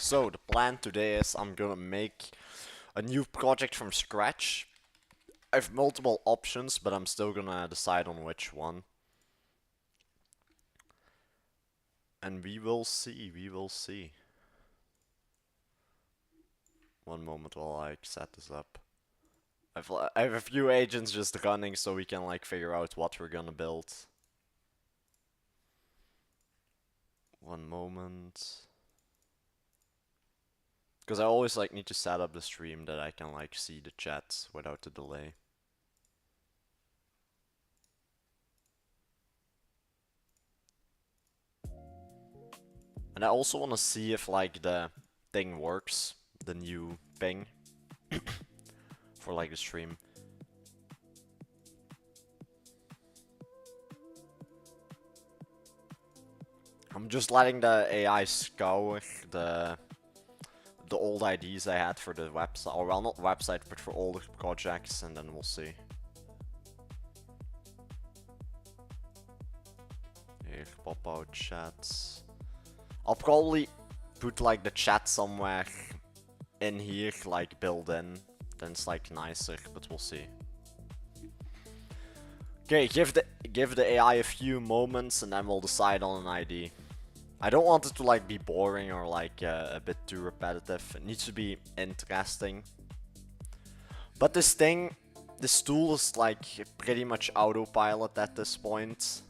So the plan today is I'm gonna make a new project from scratch. I have multiple options, but I'm still gonna decide on which one. And we will see. One moment while I set this up. I have a few agents just running so we can like figure out what we're gonna build. One moment. Because I always like need to set up the stream that I can like see the chat without the delay. And I also want to see if like the thing works, the new thing for like the stream. I'm just letting the AI scour the old IDs I had for the website, or well, not website, but for all the projects, and then we'll see. Here, pop out chats. I'll probably put like the chat somewhere in here, like built in. Then it's like nicer, but we'll see. Okay, give the AI a few moments, and then we'll decide on an ID. I don't want it to like be boring or like a bit too repetitive. It needs to be interesting. But this tool is like pretty much autopilot at this point.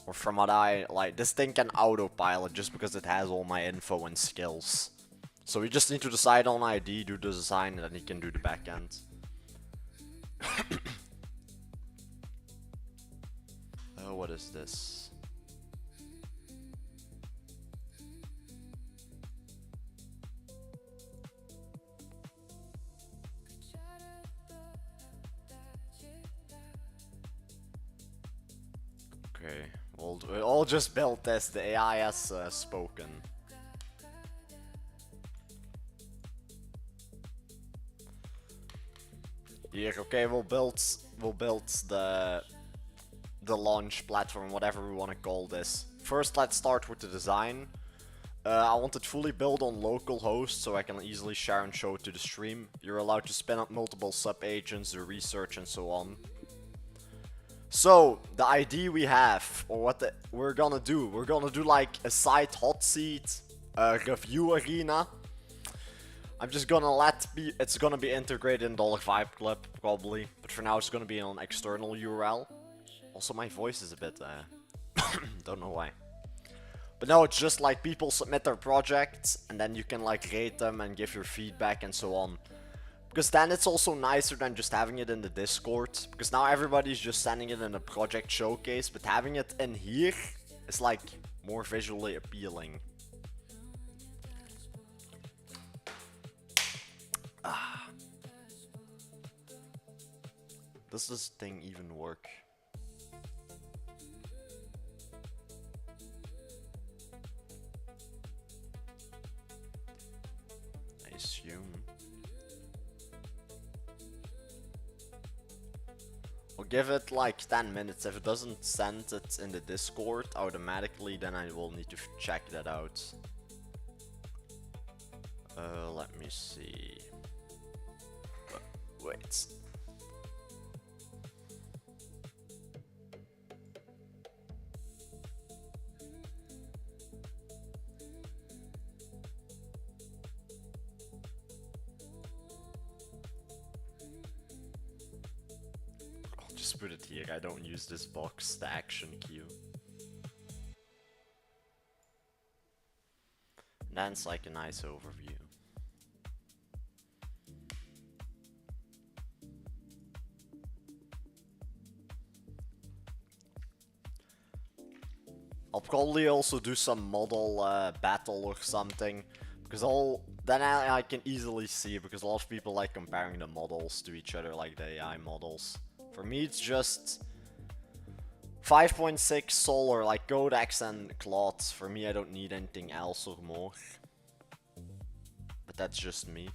Or from what I like, this thing can autopilot just because it has all my info and skills. So we just need to decide on ID, do the design, and then he can do the backend. Oh, what is this? Okay, we'll all just build this. The AI has spoken. Here, okay, we'll build the launch platform, whatever we want to call this. First, let's start with the design. I want it fully built on local host so I can easily share and show it to the stream. You're allowed to spin up multiple sub-agents, do research and so on. So, the ID we have, or what we're gonna do like a site hot seat, a review arena. I'm just gonna it's gonna be integrated in $5 Club, probably. But for now it's gonna be on external URL. Also, my voice is a bit, don't know why. But no, it's just like people submit their projects, and then you can like rate them and give your feedback and so on. Because then it's also nicer than just having it in the Discord. Because now everybody's just sending it in a project showcase, but having it in here is like more visually appealing. Does this thing even work? I assume. I'll give it like 10 minutes. If it doesn't send it in the Discord automatically, then I will need to check that out. Let me see. Wait. Just put it here. I don't use this box, the action queue. And then it's like a nice overview. I'll probably also do some model battle or something, because then I can easily see, because a lot of people like comparing the models to each other, like the AI models. For me, it's just 5.6 Solar, like Codex and Claude. For me, I don't need anything else or more. But that's just me.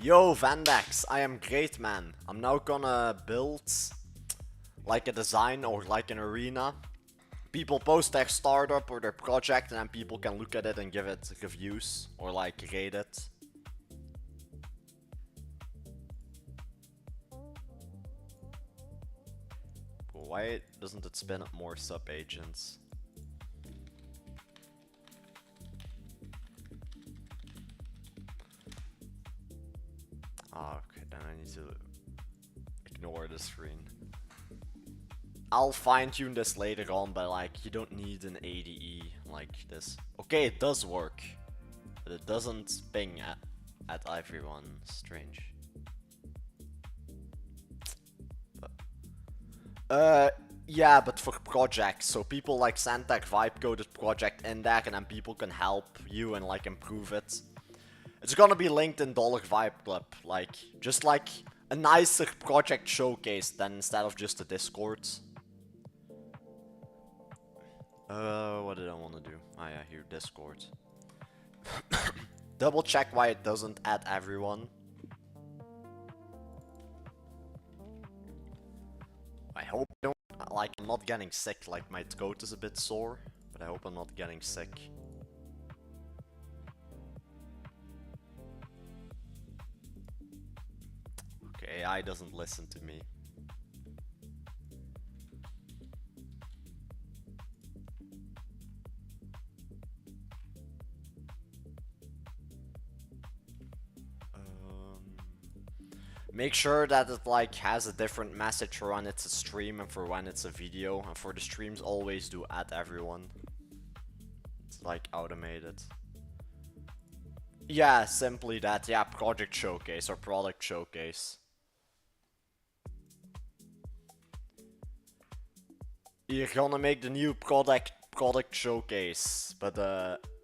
Yo, Vandax, I am great, man. I'm now gonna build like a design or like an arena. People post their startup or their project, and then people can look at it and give it reviews or like rate it. Why doesn't it spin up more sub-agents? Okay, then I need to ignore the screen. I'll fine-tune this later on, but like, you don't need an ADE like this. Okay, it does work, but it doesn't ping at everyone. Strange. Yeah, but for projects, so people like send their vibe coded project in there, and then people can help you and like improve it. It's gonna be linked in $Vibe Club, like, just like a nicer project showcase than instead of just a Discord. What did I want to do? Oh yeah, here, Discord. Double check why it doesn't add everyone. I hope I don't, like, I'm not getting sick, like my throat is a bit sore, but I hope I'm not getting sick. Okay, AI doesn't listen to me. Make sure that it like has a different message for when it's a stream and for when it's a video, and for the streams always do add everyone. It's like automated. Yeah, simply that. Yeah, project showcase or product showcase. You're gonna make the new product showcase, but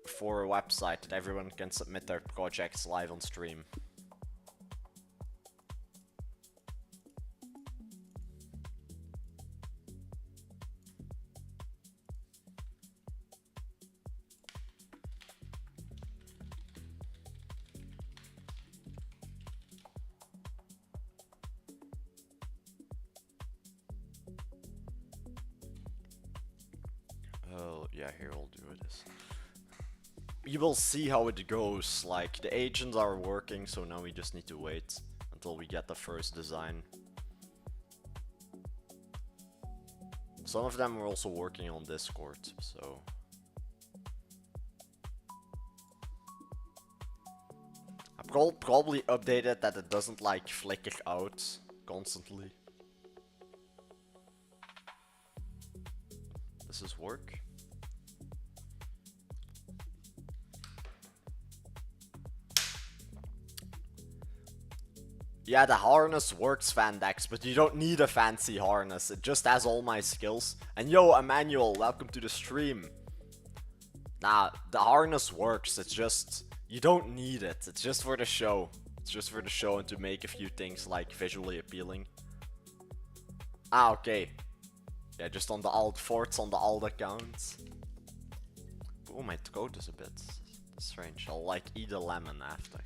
for a website that everyone can submit their projects live on stream. Oh, yeah, here we'll do this. You will see how it goes. Like, the agents are working, so now we just need to wait until we get the first design. Some of them are also working on Discord, so... I'll probably update it that it doesn't, like, flicker out constantly. Does this work? Yeah, the harness works, Vandex, but you don't need a fancy harness. It just has all my skills. And yo, Emmanuel, welcome to the stream. Nah, the harness works. It's just, you don't need it. It's just for the show. It's just for the show and to make a few things like visually appealing. Ah, okay. Yeah, just on the alt forts on the alt accounts. Oh, my throat is a bit strange. I'll like eat a lemon after.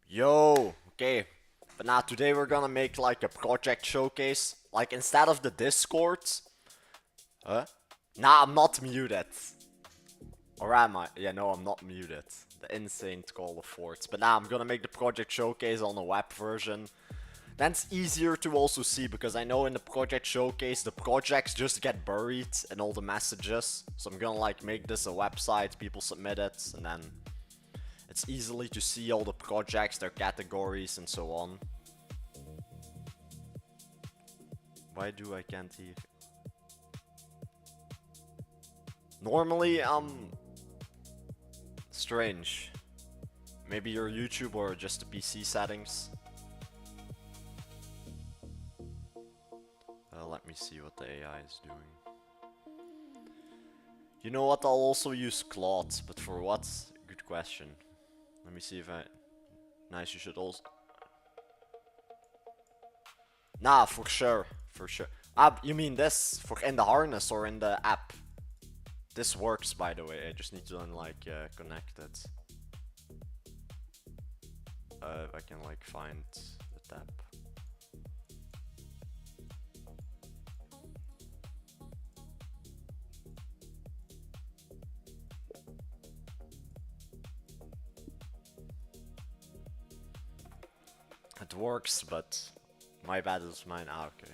Yo, okay. But now today we're gonna make like a project showcase. Like instead of the Discord. Huh? Nah, I'm not muted. Or am I? Yeah, no, I'm not muted. The insane call of forts. But now I'm gonna make the project showcase on the web version. That's easier to also see because I know in the project showcase the projects just get buried in all the messages. So I'm gonna like make this a website, people submit it, and then it's easily to see all the projects, their categories, and so on. Why do I can't hear? Normally, strange. Maybe your YouTube or just the PC settings. Let me see what the AI is doing. You know what? I'll also use Claude, but for what? Good question. Let me see if I... Nice, you should also... Nah, for sure. For sure. Ah, you mean this? For in the harness or in the app? This works, by the way. I just need to unlike connect it. I can like find the tab. It works, but my bad is mine. Ah, okay.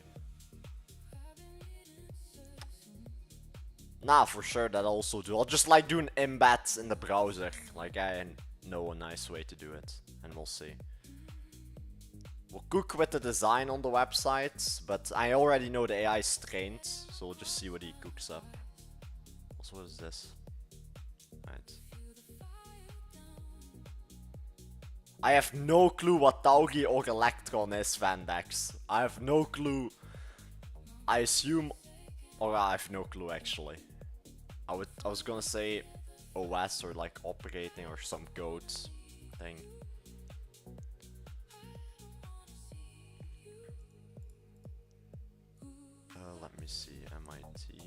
Nah, for sure that also do. I'll just like do an embed in the browser. Like I know a nice way to do it, and we'll see. We'll cook with the design on the website, but I already know the AI is trained, so we'll just see what he cooks up. Also, what is this? Right. I have no clue what Taugi or Electron is, Vandex. I have no clue. I assume, or I have no clue actually. I was gonna say OS or like operating or some code thing. Let me see, MIT.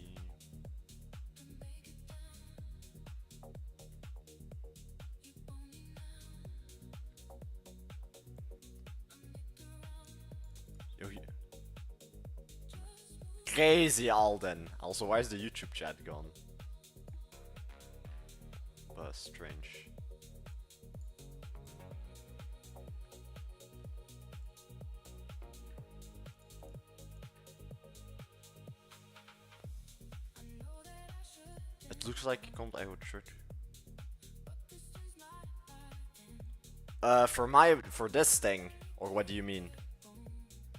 Oh, yeah. Crazy Alden. Also, why is the YouTube chat gone? Strange. It looks like it komt uit shirt. For this thing, or what do you mean?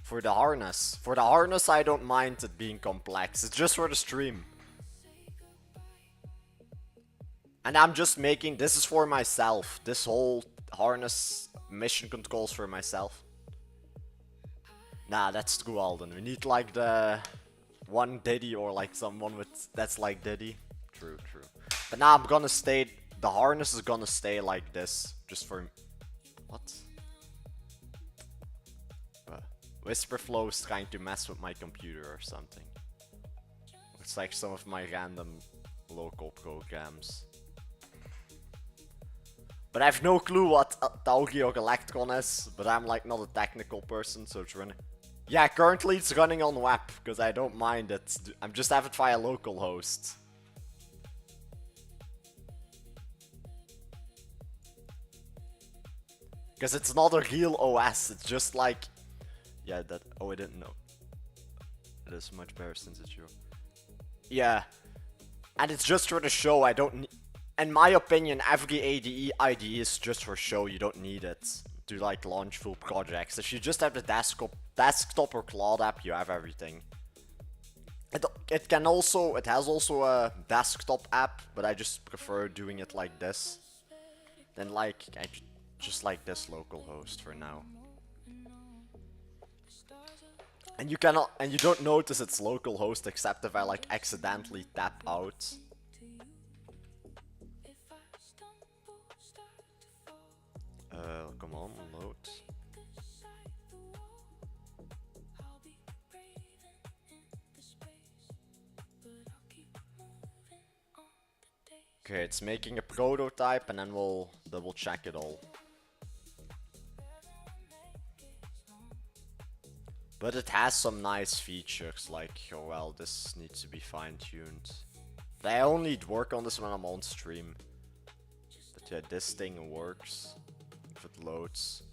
For the harness. For the harness, I don't mind it being complex. It's just for the stream. And I'm just making, this is for myself. This whole harness mission controls for myself. Nah, that's true, Alden. We need like the one Diddy or like someone with that's like Diddy. True, true. But now I'm gonna stay, the harness is gonna stay like this. Just for, what? Whisperflow is trying to mess with my computer or something. It's like some of my random local programs. But I have no clue what Taugi or Electron is, but I'm like not a technical person, so it's running. Yeah, currently it's running on web, because I don't mind it. I'm just have it via localhost. Because it's not a real OS, it's just like... Yeah, that... Oh, I didn't know. It is much better since it's you. Yeah. And it's just for the show, I don't need... In my opinion, every IDE is just for show, you don't need it to like launch full projects. If you just have the desktop or cloud app, you have everything. It has also a desktop app, but I just prefer doing it like this. Than like, just like this localhost for now. And you don't notice it's localhost except if I like accidentally tap out. Come on, load. Okay, it's making a prototype and then we'll double check it all. But it has some nice features, like, oh well, this needs to be fine-tuned. But I only work on this when I'm on stream. But yeah, this thing works. If it loads.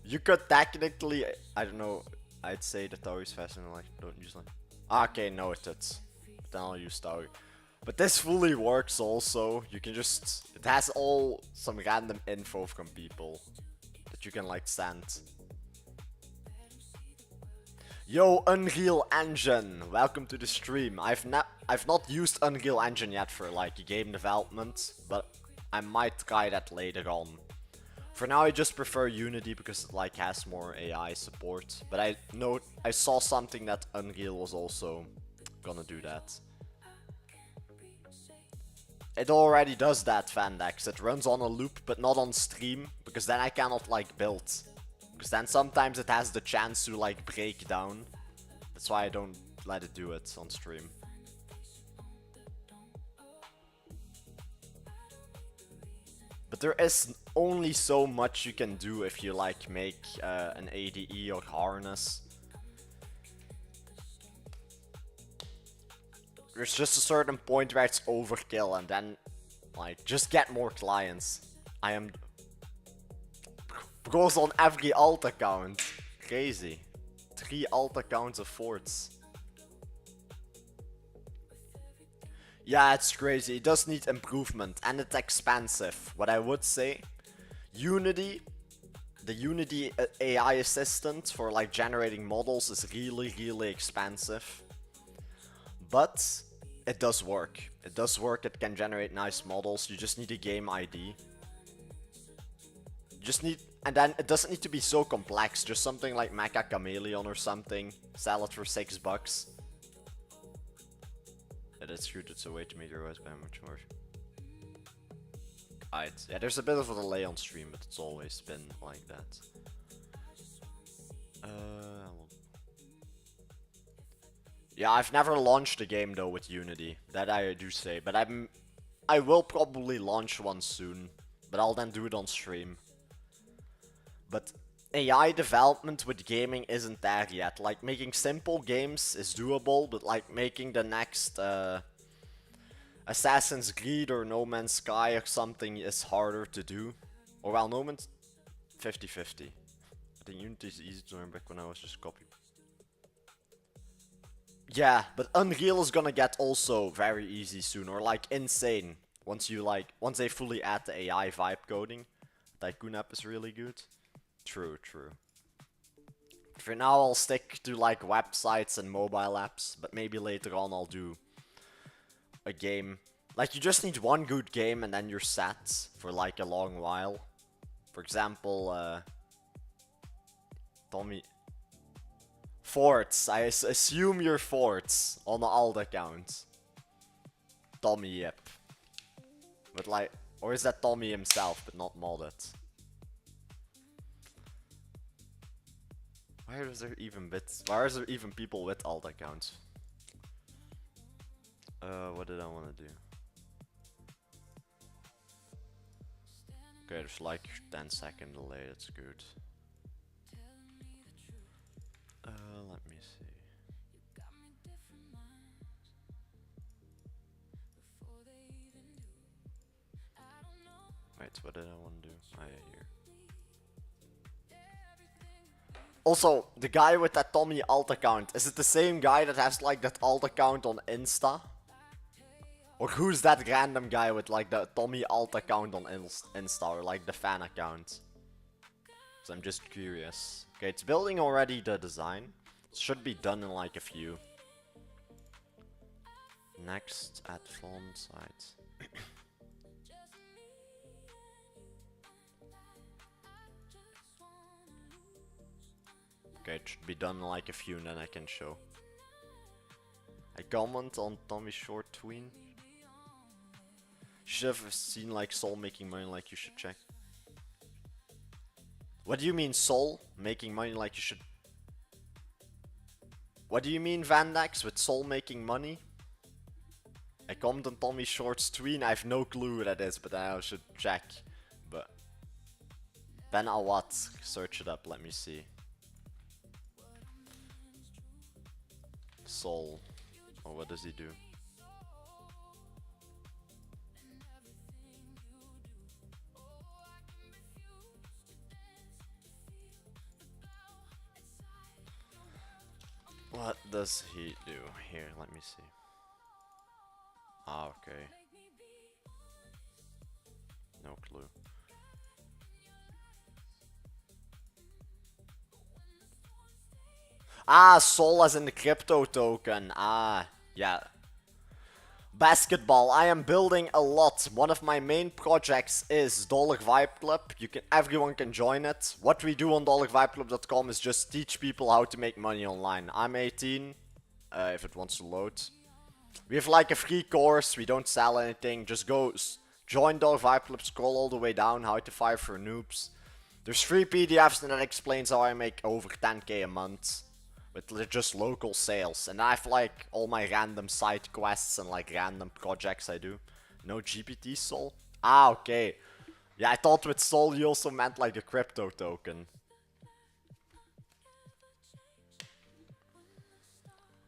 You could technically, I don't know, I'd say the tower is faster than like, don't use like. Okay, no it is. But then I'll use tower. But this fully works also. You can just, it has all some random info from people that you can like send. Yo, Unreal Engine, welcome to the stream. I've not used Unreal Engine yet for like game development, but I might try that later on. For now, I just prefer Unity because it like has more AI support. But I saw something that Unreal was also gonna do that. It already does that, Vandex. It runs on a loop, but not on stream, because then I cannot like build. Because then sometimes it has the chance to like break down. That's why I don't let it do it on stream. But there is only so much you can do if you like make an ADE or harness. There's just a certain point where it's overkill, and then like just get more clients. I am goes on every alt account. Crazy. 3 alt accounts of forts. Yeah, it's crazy. It does need improvement and it's expensive. What I would say, Unity, the Unity AI assistant for like generating models is really expensive. But it does work. It does work. It can generate nice models. You just need a game ID. You just need, and then it doesn't need to be so complex. Just something like Mecha Chameleon or something. Sell it for $6. It's true, it's a way to make your OS by much more. Yeah, there's a bit of a delay on stream, but it's always been like that. Yeah, I've never launched a game though with Unity. That I do say, but I will probably launch one soon, but I'll then do it on stream. But AI development with gaming isn't there yet. Like, making simple games is doable, but like making the next Assassin's Creed or No Man's Sky or something is harder to do. Or well, No Man's 50-50. I think Unity is easy to learn back when I was just copying. Yeah, but Unreal is gonna get also very easy soon, or like insane. Once they fully add the AI vibe coding. Tycoon app is really good. True. For now, I'll stick to like websites and mobile apps, but maybe later on I'll do a game. Like, you just need one good game and then you're set for like a long while. For example, Tommy. Forts. I assume you're Forts on the alt account. Tommy Yip. But like, or is that Tommy himself, but not modded? Why is there even people with alt accounts? What did I want to do? Okay, there's like 10-second delay, that's good. Let me see. Wait, what did I want to do? Oh yeah, here. Also, the guy with that Tommy alt account, is it the same guy that has like that alt account on Insta? Or who's that random guy with like the Tommy alt account on Insta, or like the fan account? So I'm just curious. Okay, it's building already the design. It should be done in like a few. Next, add font site. Okay, it should be done in like a few and then I can show. I comment on Tommy Short tween. You should have seen like Soul making money, like you should check. What do you mean Soul making money, like you should? What do you mean Vandax with Soul making money? I comment on Tommy Short's tween. I have no clue what that is, but I should check. But Ben Awat, search it up, let me see. Soul. Or what does he do? What does he do? Here, let me see. Ah, okay. No clue. Ah, Sol as in the crypto token. Ah, yeah. Basketball. I am building a lot. One of my main projects is Dollar Vibe Club. Everyone can join it. What we do on dollarvibeclub.com is just teach people how to make money online. I'm 18, if it wants to load. We have like a free course. We don't sell anything. Just go join Dollar Vibe Club. Scroll all the way down. How to fire for noobs. There's free PDFs and that explains how I make over 10k a month. With just local sales. And I have like all my random side quests and like random projects I do. No GPT Sol? Ah, okay. Yeah, I thought with Sol you also meant like a crypto token.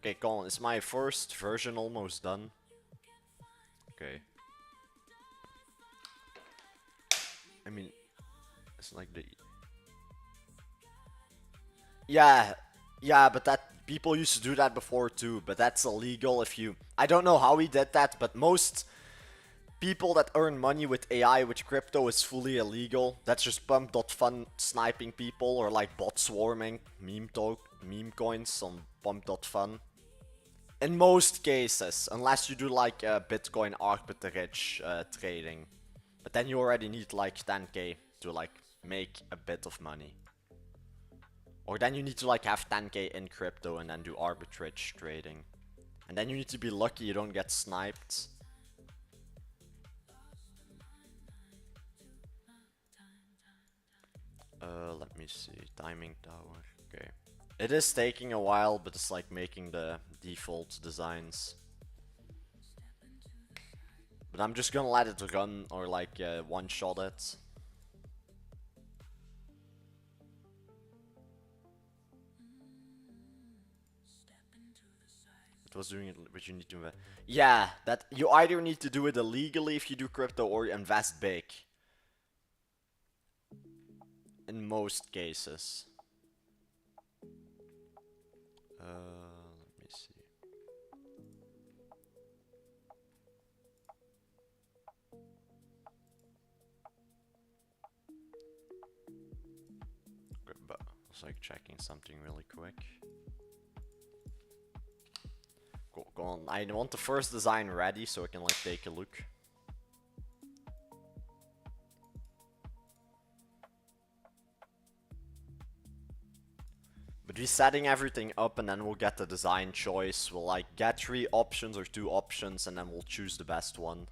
Okay, Colin, is my first version almost done? Okay. I mean, it's like the... Yeah, yeah, but that people used to do that before too, but that's illegal if you... I don't know how he did that, but most people that earn money with AI, with crypto, is fully illegal. That's just pump.fun sniping people, or like bot swarming meme coins on pump.fun. In most cases, unless you do like Bitcoin arbitrage trading. But then you already need like 10k to like make a bit of money. Or then you need to like have 10k in crypto and then do arbitrage trading. And then you need to be lucky you don't get sniped. Let me see. Timing tower. Okay. It is taking a while, but it's like making the default designs. But I'm just gonna let it run or like one-shot it. It was doing it, but you need to invest. Yeah, that you either need to do it illegally if you do crypto or invest big. In most cases. Let me see. Okay, but I was like checking something really quick. Go on. I want the first design ready so I can like take a look. But we're setting everything up and then we'll get the design choice. We'll like get 3 options or 2 options and then we'll choose the best one.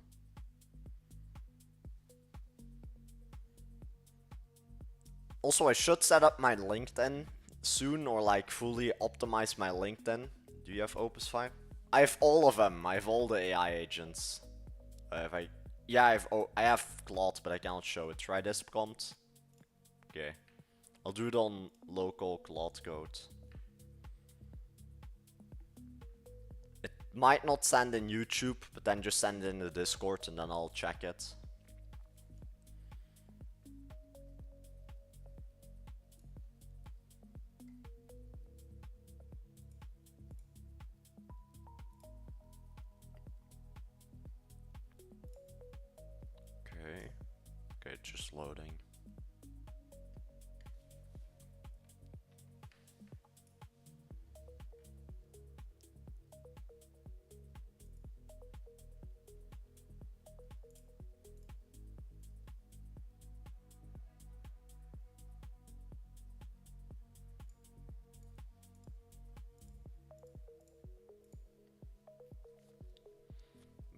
Also, I should set up my LinkedIn soon or like fully optimize my LinkedIn. Do you have Opus 5? I have all of them. I have all the AI agents. Yeah, I have Claude, but I cannot show it. Try this prompt. Okay. I'll do it on local Claude code. It might not send in YouTube, but then just send it in the Discord and then I'll check it. Okay, just loading.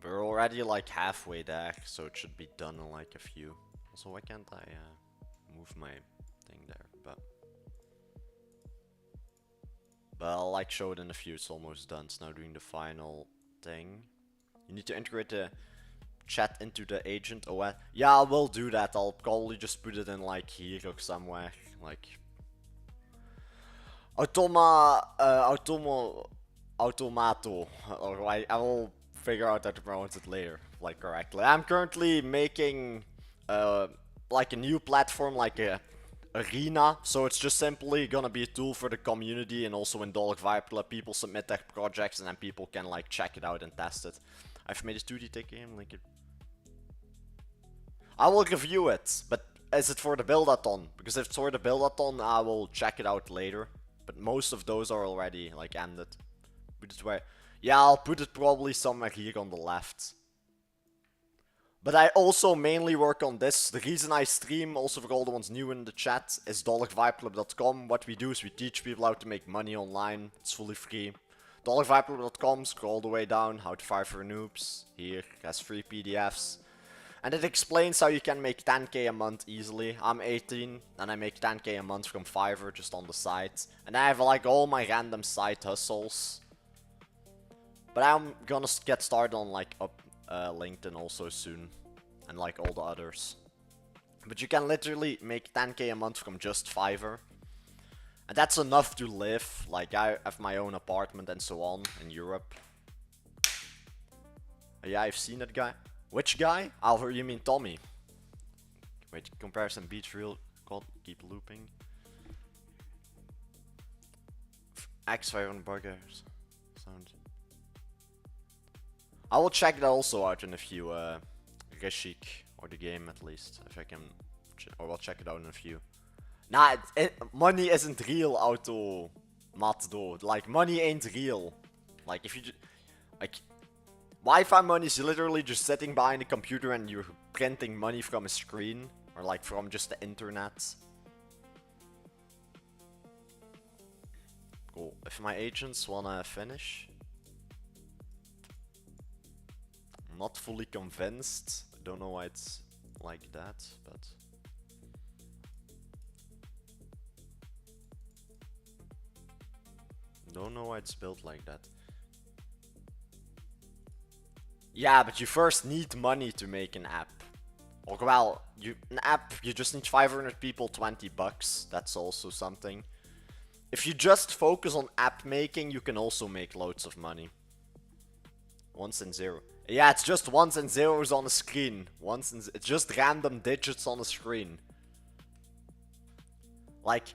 We're already like halfway there, so it should be done in like a few. Also, why can't I move my thing there? But I'll like show it in a few. It's almost done. It's now doing the final thing. You need to integrate the chat into the agent OS. Yeah, I will do that. I'll probably just put it in like here or somewhere. Like automato. Or I will figure out how to pronounce it later, like correctly. I'm currently making like a new platform, like a arena, so it's just simply gonna be a tool for the community, and also in $5 people submit their projects and then people can like check it out and test it. I've made a 2D tech game, link it. I will review it, but is it for the build-a-thon? Because if it's for the build-a-thon, I will check it out later. But most of those are already like ended. Put it where? Yeah, I'll put it probably somewhere here on the left. But I also mainly work on this. The reason I stream, also for all the ones new in the chat, is $5club.com. What we do is we teach people how to make money online. It's fully free. $5club.com, scroll all the way down, how to fire for noobs. Here, has free PDFs. And it explains how you can make 10k a month easily. I'm 18 and I make 10k a month from Fiverr just on the side. And I have like all my random side hustles. But I'm gonna get started on like LinkedIn also soon. And like all the others. But you can literally make 10k a month from just Fiverr. And that's enough to live. Like I have my own apartment and so on in Europe. Yeah, I've seen that guy. Which guy? Alvar, you mean Tommy? Wait, comparison beats real. God, keep looping. X500 buggers. Sound. I will check that also out in a few. Reshik, or the game at least, if I can. Or I'll check it out in a few. Nah, money isn't real, auto. Mat though. Like, money ain't real. Like, if you like. Wi-Fi money is literally just sitting behind a computer and you're printing money from a screen. Or like from just the internet. Cool. If my agents wanna finish. I'm not fully convinced. I don't know why it's like that, but... Don't know why it's built like that. Yeah, but you first need money to make an app. Or well, an app, you just need 500 people, 20 bucks. That's also something. If you just focus on app making, you can also make loads of money. Ones and zero. Yeah, it's just ones and zeros on the screen. It's just random digits on the screen. Like,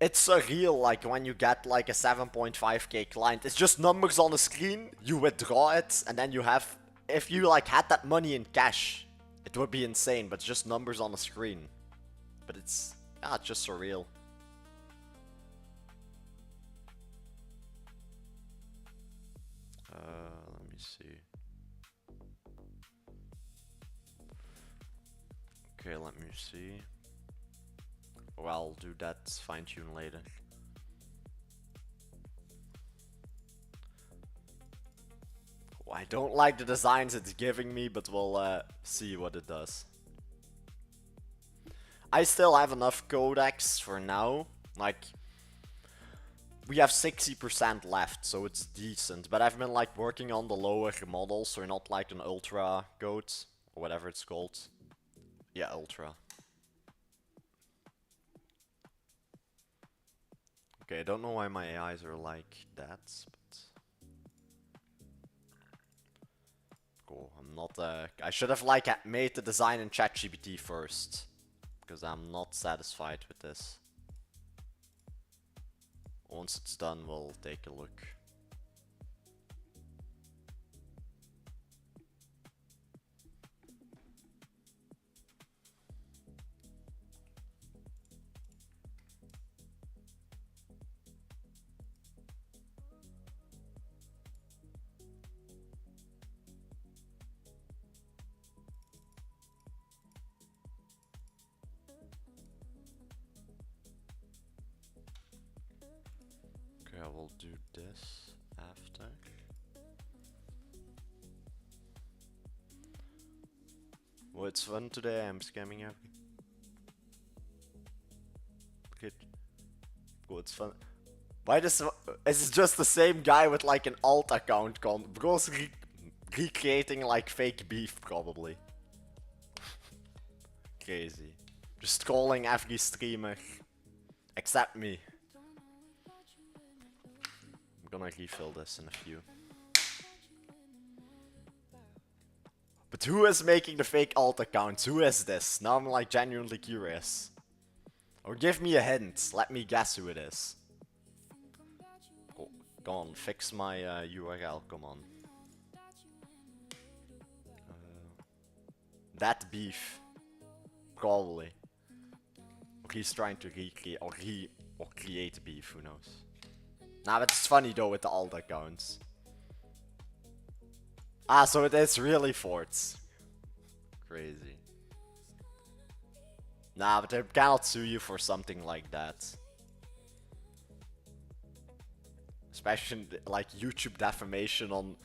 it's surreal, like, when you get, like, a 7.5k client. It's just numbers on the screen, you withdraw it, and then you have... If you, like, had that money in cash, it would be insane, but it's just numbers on the screen. But it's... Yeah, it's just surreal. Let me see. Okay, let me see. Well, I'll do that fine-tune later. Oh, I don't like the designs it's giving me, but we'll see what it does. I still have enough codecs for now. Like, we have 60% left, so it's decent. But I've been like working on the lower models, so not like an ultra code or whatever it's called. Yeah, ultra. Okay, I don't know why my AIs are like that, but... Cool, I'm not, I should have, like, made the design in ChatGPT first. Because I'm not satisfied with this. Once it's done, we'll take a look. I will do this after. Well, it's fun today, I'm scamming you. Okay. Cool, it's fun. Why is it just the same guy with like an alt account Bro's recreating like fake beef probably. Crazy. Just calling every streamer. Except me. I'm gonna refill this in a few. But who is making the fake alt accounts? Who is this? Now I'm like genuinely curious. Or give me a hint. Let me guess who it is. Oh, come on, fix my URL. Come on. That beef. Probably. Or he's trying to recreate or create beef. Who knows? Nah, but it's funny though with the alt accounts. Ah, so it is really forts. Crazy. Nah, but they cannot sue you for something like that. Especially like YouTube defamation on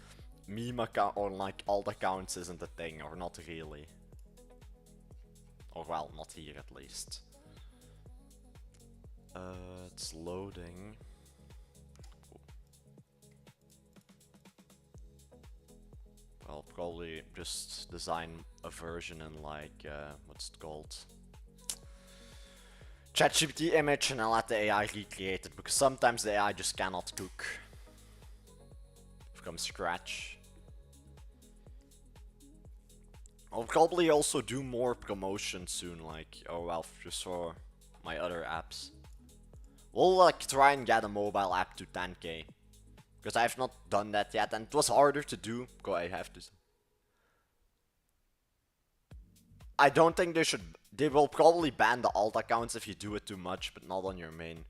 meme account or like alt accounts isn't a thing, or not really. Or well, not here at least. It's loading. I'll probably just design a version in like, what's it called? ChatGPT image, and I'll let the AI recreate it, because sometimes the AI just cannot cook from scratch. I'll probably also do more promotion soon, like, oh well, just for my other apps. We'll like try and get a mobile app to 10k. Because I have not done that yet, and it was harder to do. Go, I have to. I don't think they should. They will probably ban the alt accounts if you do it too much, but not on your main.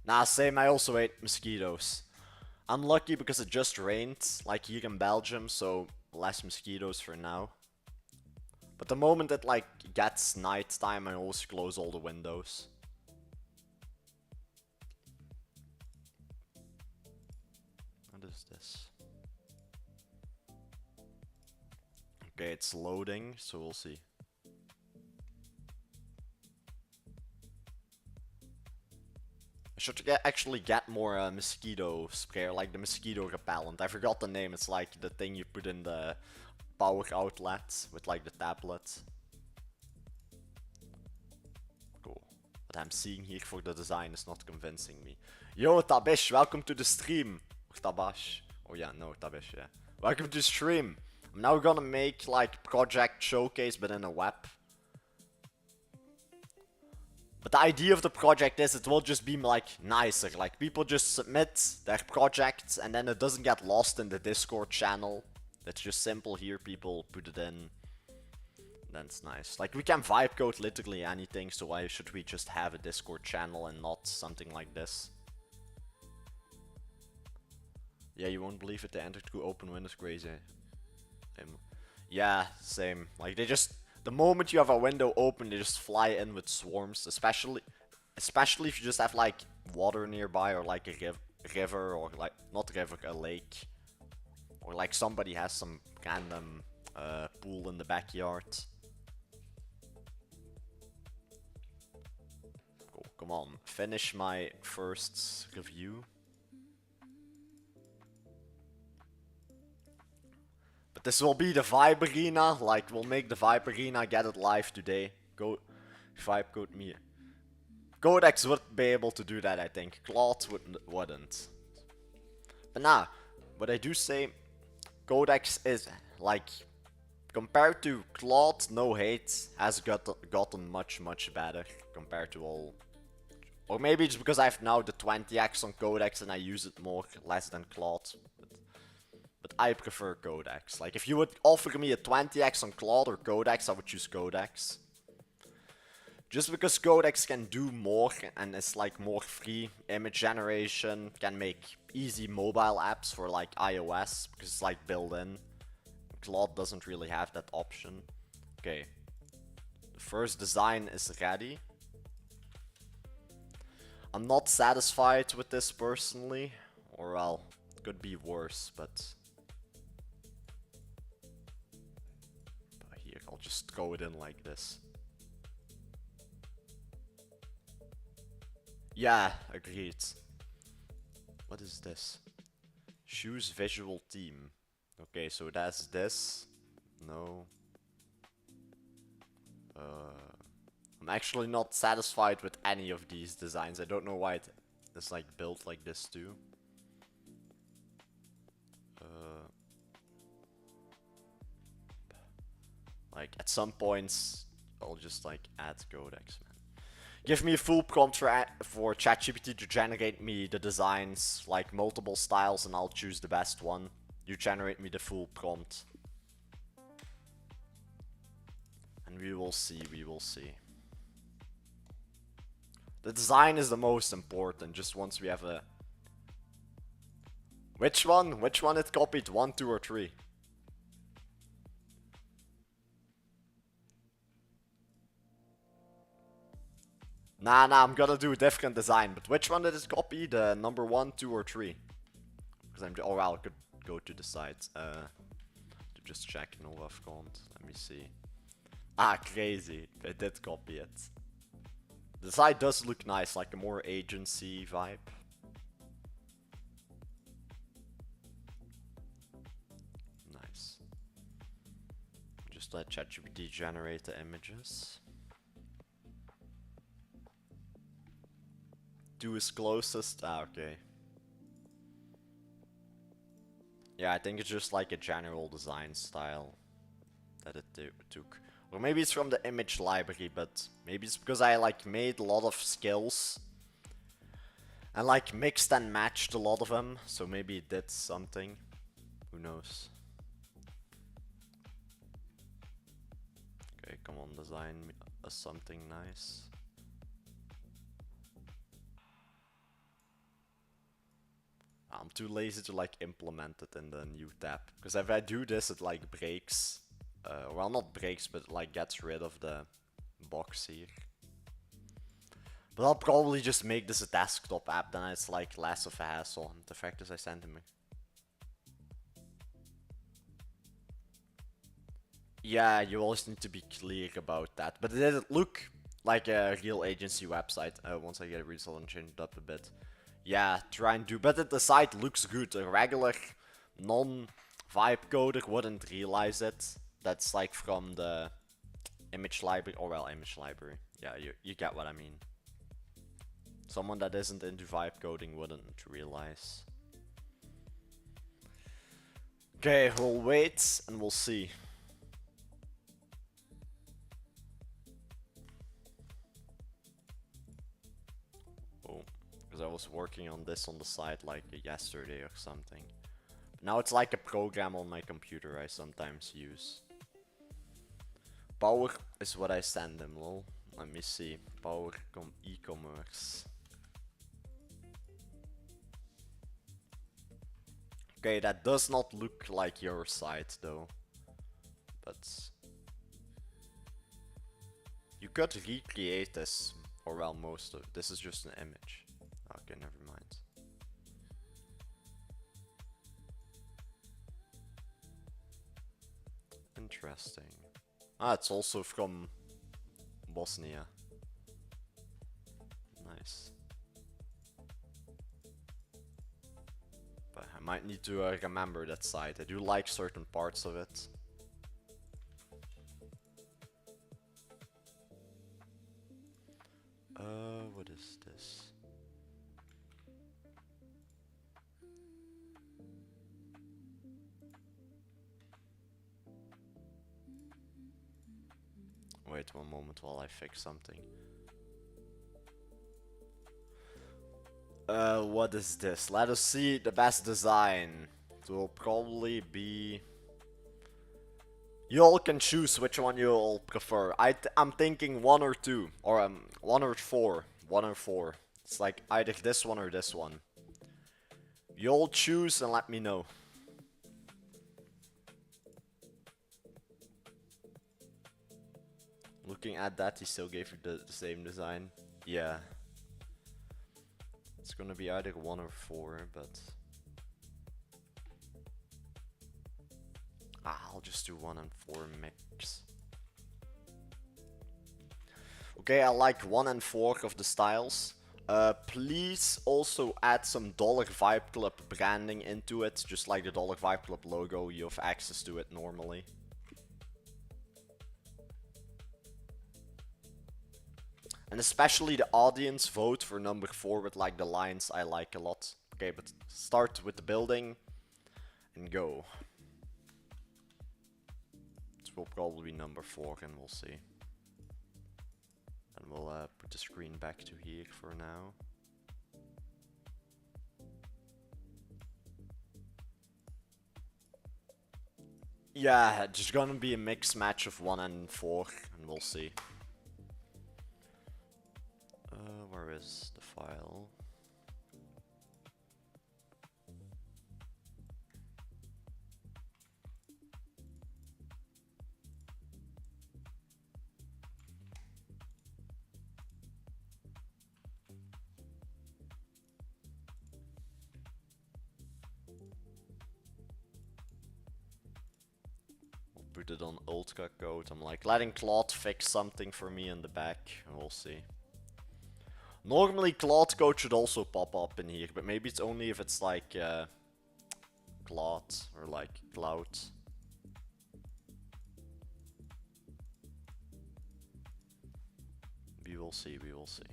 Nah, same. I also hate mosquitoes. I'm lucky because it just rained, like here in Belgium, so less mosquitoes for now. But the moment it like gets nighttime, I always close all the windows. What is this? Okay, it's loading, so we'll see. I should actually get more mosquito spray, like the mosquito repellent. I forgot the name. It's like the thing you put in the power outlet with like the tablet. Cool. What I'm seeing here for the design is not convincing me. Yo, Tabish, welcome to the stream. Or Tabash. Oh yeah, no, Tabish, yeah. Welcome to the stream. I'm now gonna make like project showcase but in a web. But the idea of the project is it will just be like nicer, like people just submit their projects and then it doesn't get lost in the Discord channel. It's just simple here, people put it in. That's nice. Like we can vibe code literally anything, so why should we just have a Discord channel and not something like this? Yeah, you won't believe it, they entered through open windows, crazy. Yeah, same. Like they just, the moment you have a window open, they just fly in with swarms, especially if you just have like water nearby or like a river or like, not river, a lake. Or like somebody has some random pool in the backyard. Cool, come on, finish my first review. But this will be the Vibe Arena, like we'll make the Vibe Arena, get it live today. Go, Vibe Code me. Codex would be able to do that, I think. Claude wouldn't. But nah, what I do say, Codex is, like, compared to Claude, no hate, has gotten much better compared to all. Or maybe it's because I have now the 20x on Codex and I use it more, less than Claude. But I prefer Codex. Like, if you would offer me a 20x on Claude or Codex, I would choose Codex. Just because Codex can do more and is like more free image generation, can make easy mobile apps for like iOS because it's like built in. Claude doesn't really have that option. Okay, the first design is ready. I'm not satisfied with this personally, or well, it could be worse, but here, I'll just throw it in like this. Yeah, agreed. What is this? Choose visual theme. Okay, so that's this. No. I'm actually not satisfied with any of these designs. I don't know why it's like built like this too. Like at some points, I'll just like add Codex, man. Give me a full prompt for ChatGPT to generate me the designs, like multiple styles, and I'll choose the best one. You generate me the full prompt. And we will see, we will see. The design is the most important, just once we have a... Which one? Which one it copied? 1, 2, or 3? Nah, I'm gonna do a different design. But which one did it copy? The number 1, 2, or 3? Because I'm... Oh, well, go to the site to just check Nova account. Let me see. Ah, crazy. I did copy it. The site does look nice, like a more agency vibe. Nice. Just let ChatGPT generate the images. Do his closest. Ah, okay. Yeah, I think it's just like a general design style that it took. Or maybe it's from the image library, but maybe it's because I like made a lot of skills and like mixed and matched a lot of them, so maybe it did something. Who knows? Okay, come on, design something nice. I'm too lazy to like implement it in the new tab, because if I do this it like breaks, well not breaks but like gets rid of the box here. But I'll probably just make this a desktop app, then it's like less of a hassle. And the fact is I sent him. Yeah, you always need to be clear about that. But it did look like a real agency website once I get it resolved and changed it up a bit. Yeah, try and do, but the site looks good. A regular non-vibe coder wouldn't realize it. That's like from the image library, or well, image library. Yeah, you get what I mean. Someone that isn't into vibe coding wouldn't realize. Okay, we'll wait and we'll see. Oh, because I was working on this on the side like yesterday or something. Now it's like a program on my computer I sometimes use. Power is what I send them, lol. Let me see. Power e-commerce. Okay, that does not look like your site though. But you could recreate this, or well, most of this is just an image. Okay, never mind. Interesting. Ah, it's also from Bosnia. Nice. But I might need to remember that site. I do like certain parts of it. What is this? Wait one moment while I fix something. What is this? Let us see the best design. It will probably be... You all can choose which one you all prefer. I'm thinking one or two, or one or four. One or four. It's like either this one or this one. You all choose and let me know. Looking at that, he still gave you the same design. Yeah. It's gonna be either one or four, but... I'll just do 1 and 4 mix. Okay, I like 1 and 4 of the styles. Please also add some Dollar Vibe Club branding into it, just like the Dollar Vibe Club logo. You have access to it normally. And especially the audience vote for number 4 with like the lines I like a lot. Okay, but start with the building and go. This will probably be number 4 and we'll see. And we'll put the screen back to here for now. Yeah, just gonna be a mixed match of 1 and 4 and we'll see. Where is the file? put it on Ultra code. I'm like letting Claude fix something for me in the back. We'll see. Normally Claude code should also pop up in here, but maybe it's only if it's like Claude or like Cloud. We will see, we will see.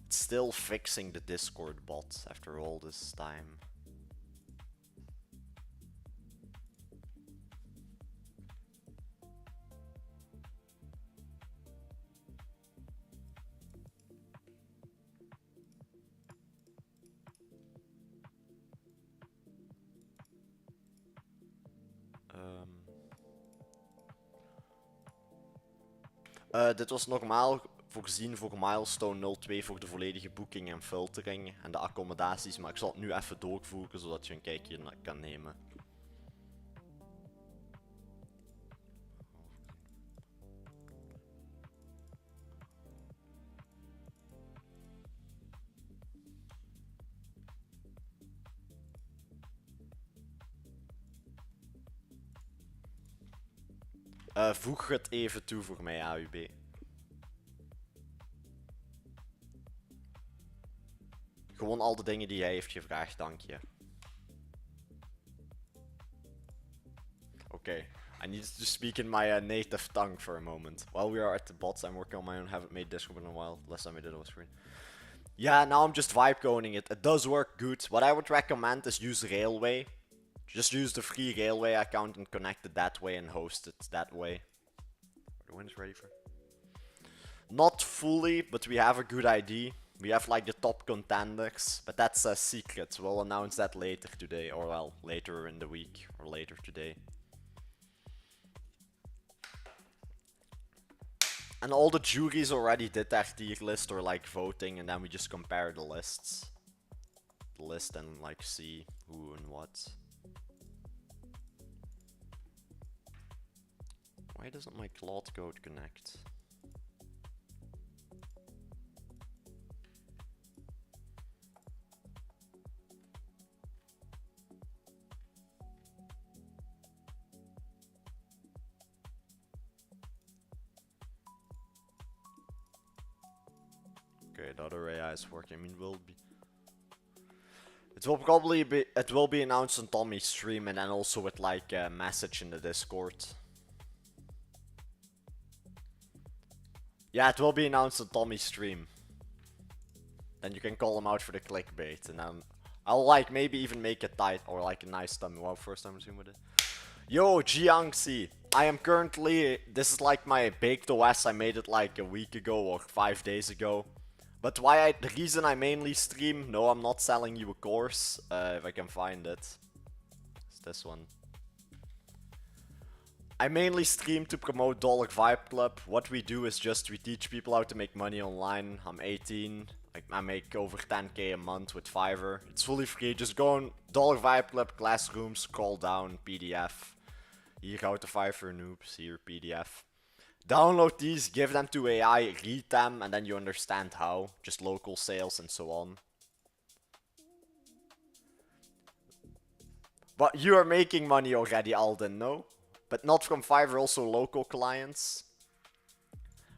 It's still fixing the Discord bot after all this time. Dit was normaal voorzien voor milestone 02 voor de volledige boeking en filtering en de accommodaties, maar ik zal het nu even doorvoeren zodat je een kijkje kan nemen. Voeg het even toe voor mij, AUB. Gewoon al de dingen die hij heeft gevraagd, dank je. Okay, I needed to speak in my native tongue for a moment. While we are at the bots, I'm working on my own, haven't made Discord in a while. Last time I did it was free. Yeah, now I'm just vibe coding it. It does work good. What I would recommend is use Railway. Just use the free Railway account and connect it that way and host it that way. Are the winners ready for? Not fully, but we have a good ID. We have like the top contenders, but that's a secret. We'll announce that later today, or well, later in the week, or later today. And all the juries already did their tier list or like voting, and then we just compare the lists. The list and like see who and what. Why doesn't my Claude code connect? Okay, the other AI is working. I mean, it will be announced on Tommy's stream and then also with like a message in the Discord. Yeah, it will be announced on Tommy's stream. Then you can call him out for the clickbait, and then I'll like maybe even make it tight or like a nice thumb. Well, first time I'm streaming with it. Yo, Jiangxi. I am currently, this is like my baked OS. I made it like a week ago or 5 days ago. But the reason I mainly stream, no, I'm not selling you a course, if I can find it. It's this one. I mainly stream to promote Dollar Vibe Club. What we do is just we teach people how to make money online. I'm 18. I make over 10k a month with Fiverr. It's fully free. Just go on Dollar Vibe Club Classroom, scroll down, PDF. Here, how to Fiverr noobs. Here, PDF. Download these, give them to AI, read them, and then you understand how. Just local sales and so on. But you are making money already, Alden, no? But not from Fiverr, also local clients.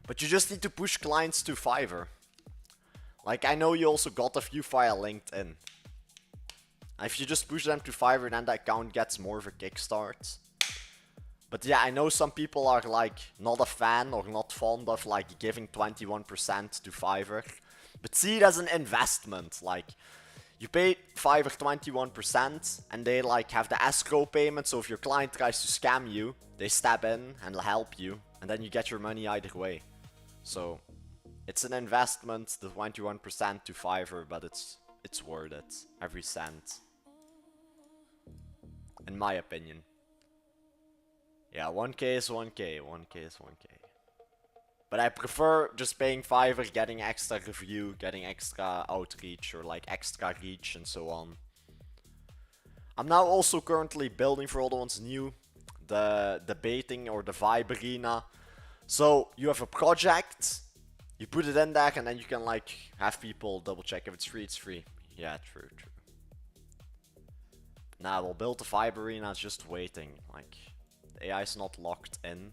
But you just need to push clients to Fiverr. Like, I know you also got a few via LinkedIn. If you just push them to Fiverr, then the account gets more of a kickstart. But yeah, I know some people are like not a fan or not fond of like giving 21% to Fiverr. But see it as an investment. Like, you pay Fiverr 21% and they like have the escrow payment. So if your client tries to scam you, they step in and help you. And then you get your money either way. So it's an investment, the 21% to Fiverr, but it's worth it. Every cent. In my opinion. Yeah, 1k is 1k, 1k is 1k. But I prefer just paying Fiverr, getting extra review, getting extra outreach or like extra reach and so on. I'm now also currently building for all the ones new, the baiting or the vibe arena. So you have a project, You put it in there and then you can like have people double check if it's free, it's free. Yeah, true, true. Now we'll build the vibe arena, it's just waiting. Like, the AI is not locked in.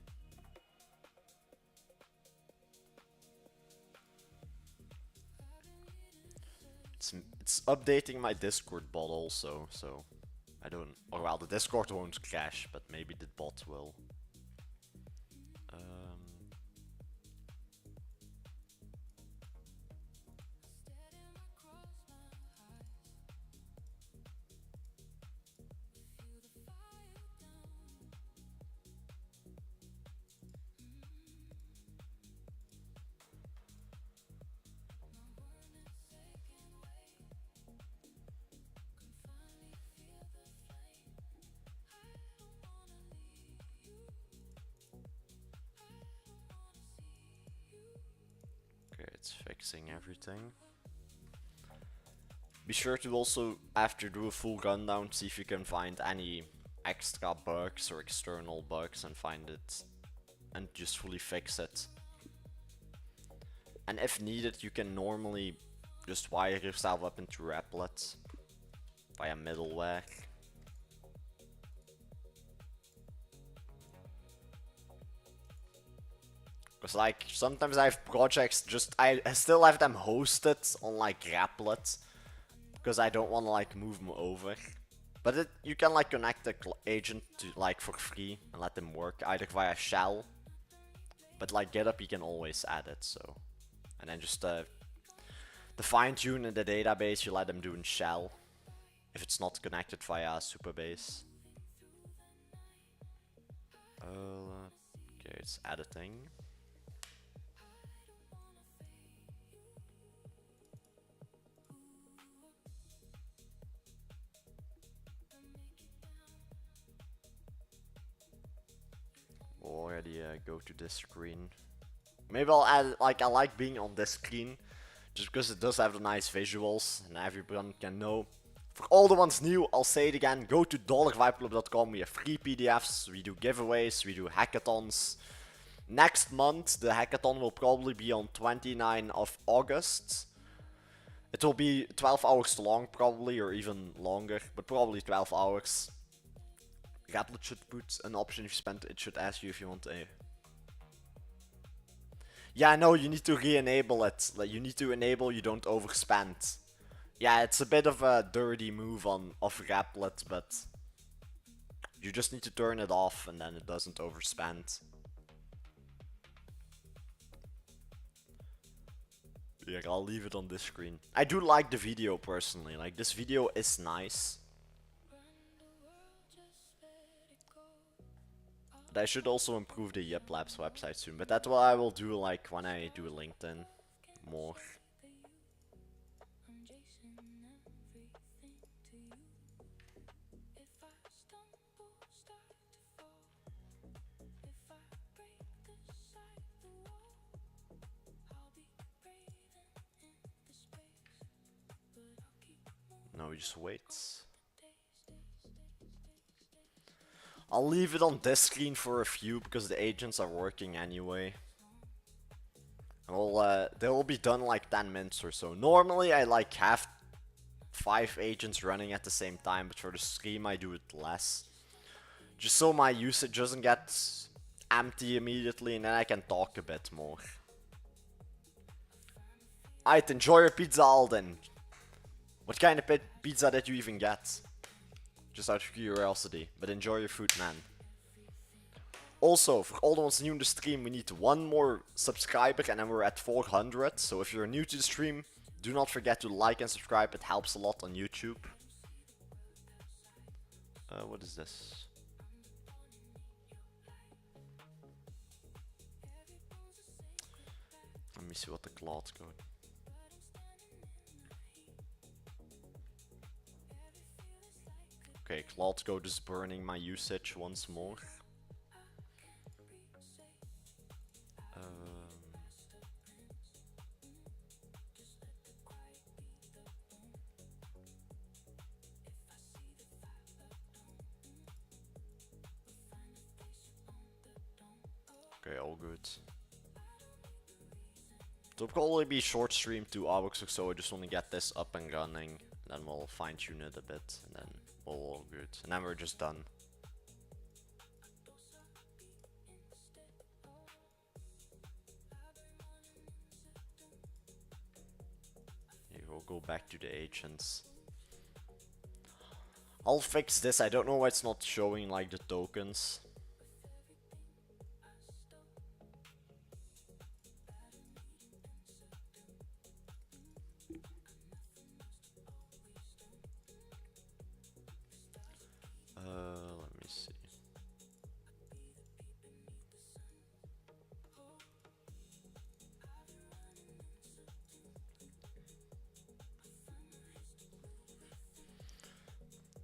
It's updating my Discord bot also, so I don't. Or well, the Discord won't crash, but maybe the bot will. Okay, it's fixing everything. Be sure to also, after do a full rundown, see if you can find any extra bugs or external bugs and find it and just fully fix it. And if needed, you can normally just wire yourself up into Replit via middleware. Because like sometimes I have projects I still have them hosted on like Replit because I don't want to like move them over. But you can like connect the agent to like for free and let them work either via shell. But like GitHub you can always add it, so. And then just the fine tune in the database you let them do in shell if it's not connected via Supabase. Okay, it's editing. Already go to this screen. Maybe I'll add, like, I like being on this screen just because it does have the nice visuals and everyone can know. For all the ones new, I'll say it again, go to dollarvibeclub.com. We have free PDFs, we do giveaways, we do hackathons. Next month, the hackathon will probably be on 29th of August. It will be 12 hours long probably, or even longer, but probably 12 hours. Replit should put an option if you spend it, should ask you if you want a... Yeah, no, you need to re-enable it. Like, you need to enable you don't overspend. Yeah, it's a bit of a dirty move of Replit, but you just need to turn it off and then it doesn't overspend. Yeah, I'll leave it on this screen. I do like the video personally, like this video is nice. But I should also improve the Yip Labs website soon, but that's what I will do like when I do LinkedIn more. No, just wait. I'll leave it on this screen for a few because the agents are working anyway. And they'll be done like 10 minutes or so. Normally I like have 5 agents running at the same time, but for the stream I do it less. Just so my usage doesn't get empty immediately and then I can talk a bit more. Alright, enjoy your pizza, Alden. What kind of pizza did you even get? Just out of curiosity, but enjoy your food, man. Also, for all the ones new in the stream, we need 1 more subscriber and then we're at 400. So if you're new to the stream, do not forget to like and subscribe, it helps a lot on YouTube. What is this? Let me see what the cloud's going. Okay, Cloud Code is burning my usage once more. Okay, all good. It'll probably be short stream, 2 hours or so. I just want to get this up and running. Then we'll fine tune it a bit. And then we'll all good. And then we're just done. Here, we'll go back to the agents. I'll fix this. I don't know why it's not showing like the tokens. Let me see.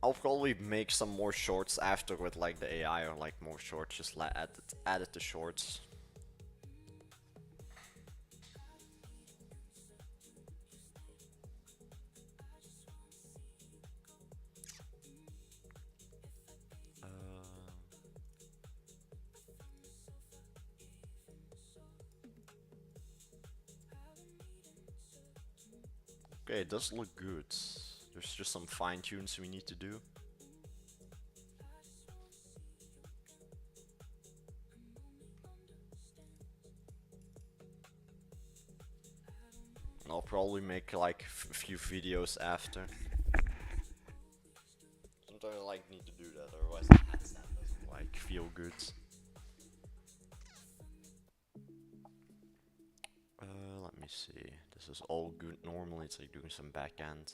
I'll probably make some more shorts after with like the AI or like more shorts. Just add it to shorts. Okay, it does look good. There's just some fine tunes we need to do. I'll probably make like a few videos after. Sometimes I like need to do that, otherwise the headset doesn't like feel good. Let me see. This is all good. Normally it's like doing some back end.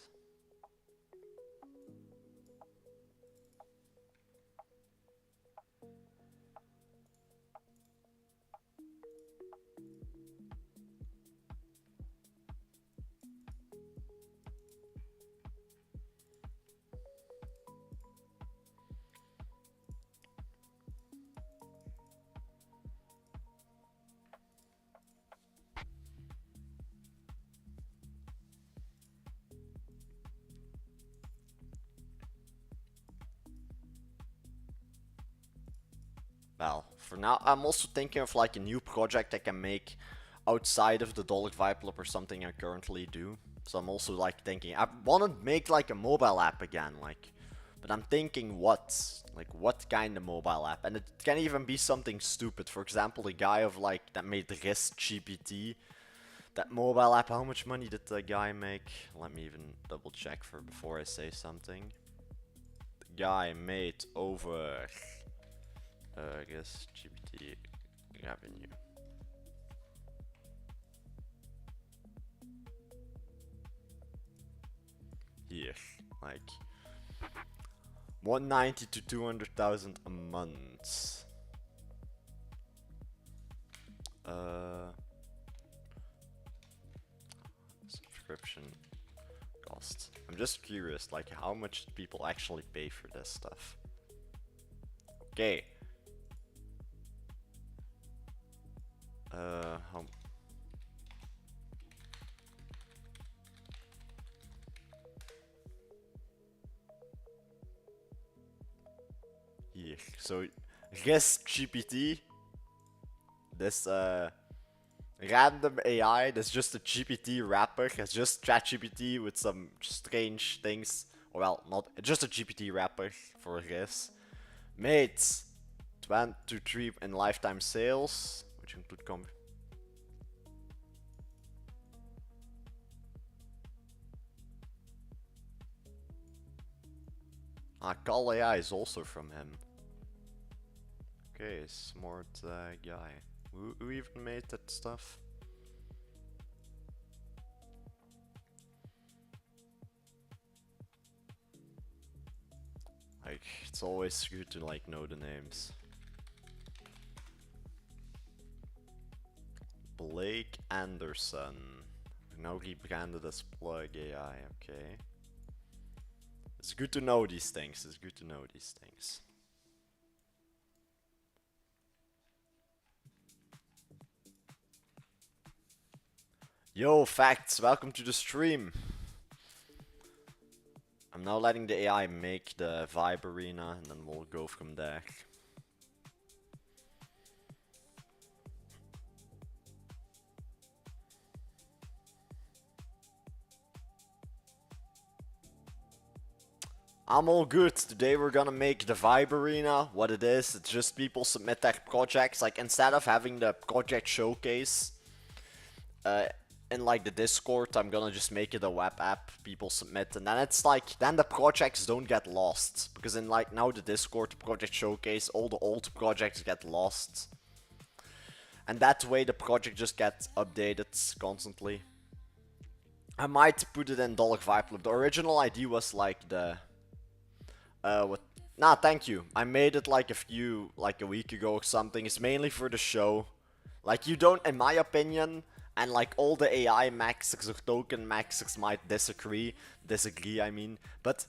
Well, for now, I'm also thinking of like a new project I can make outside of the Dollar Vibe or something I currently do. So I'm also like thinking, I want to make like a mobile app again, like, but I'm thinking what? Like what kind of mobile app? And it can even be something stupid. For example, the guy of like that made rehearsed GPT, that mobile app, how much money did the guy make? Let me even double check for before I say something. The guy made over I guess GPT revenue. Here, like 190 to 200,000 a month. Subscription cost. I'm just curious, like how much do people actually pay for this stuff? Okay. How here. So guess GPT. This random AI that's just a GPT wrapper. It's just ChatGPT with some strange things. Well, not just a GPT wrapper for this. Made 1 to 3 in lifetime sales, which include Call AI is also from him. Okay, smart guy. Who even made that stuff? Like, it's always good to like know the names. Blake Anderson. Now rebranded as Plug AI, okay. It's good to know these things, it's good to know these things. Yo, Facts, welcome to the stream. I'm now letting the AI make the vibe arena and then we'll go from there. I'm all good. Today we're gonna make the Vibe Arena. What it is, it's just people submit their projects. Like, instead of having the project showcase uh, in like the Discord, I'm gonna just make it a web app. People submit, and then it's like, then the projects don't get lost. Because in like now the Discord project showcase, all the old projects get lost. And that way the project just gets updated constantly. I might put it in Dollar Vibe Club. The original idea was like the... what? Nah, thank you. I made it like a week ago or something. It's mainly for the show. Like, you don't, in my opinion, and like all the AI maxers or token maxers might disagree, I mean, but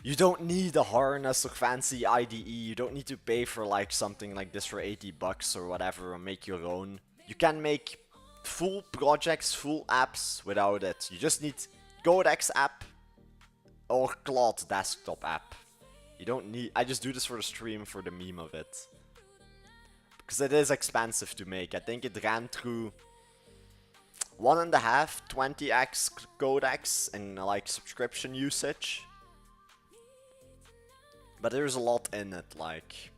you don't need a harness or fancy IDE. You don't need to pay for like something like this for 80 bucks or whatever, or make your own. You can make full projects, full apps without it. You just need Codex app or Claude desktop app. You don't need... I just do this for the stream, for the meme of it. Because it is expensive to make. I think it ran through 1.5, 20x codex in like subscription usage. But there's a lot in it, like...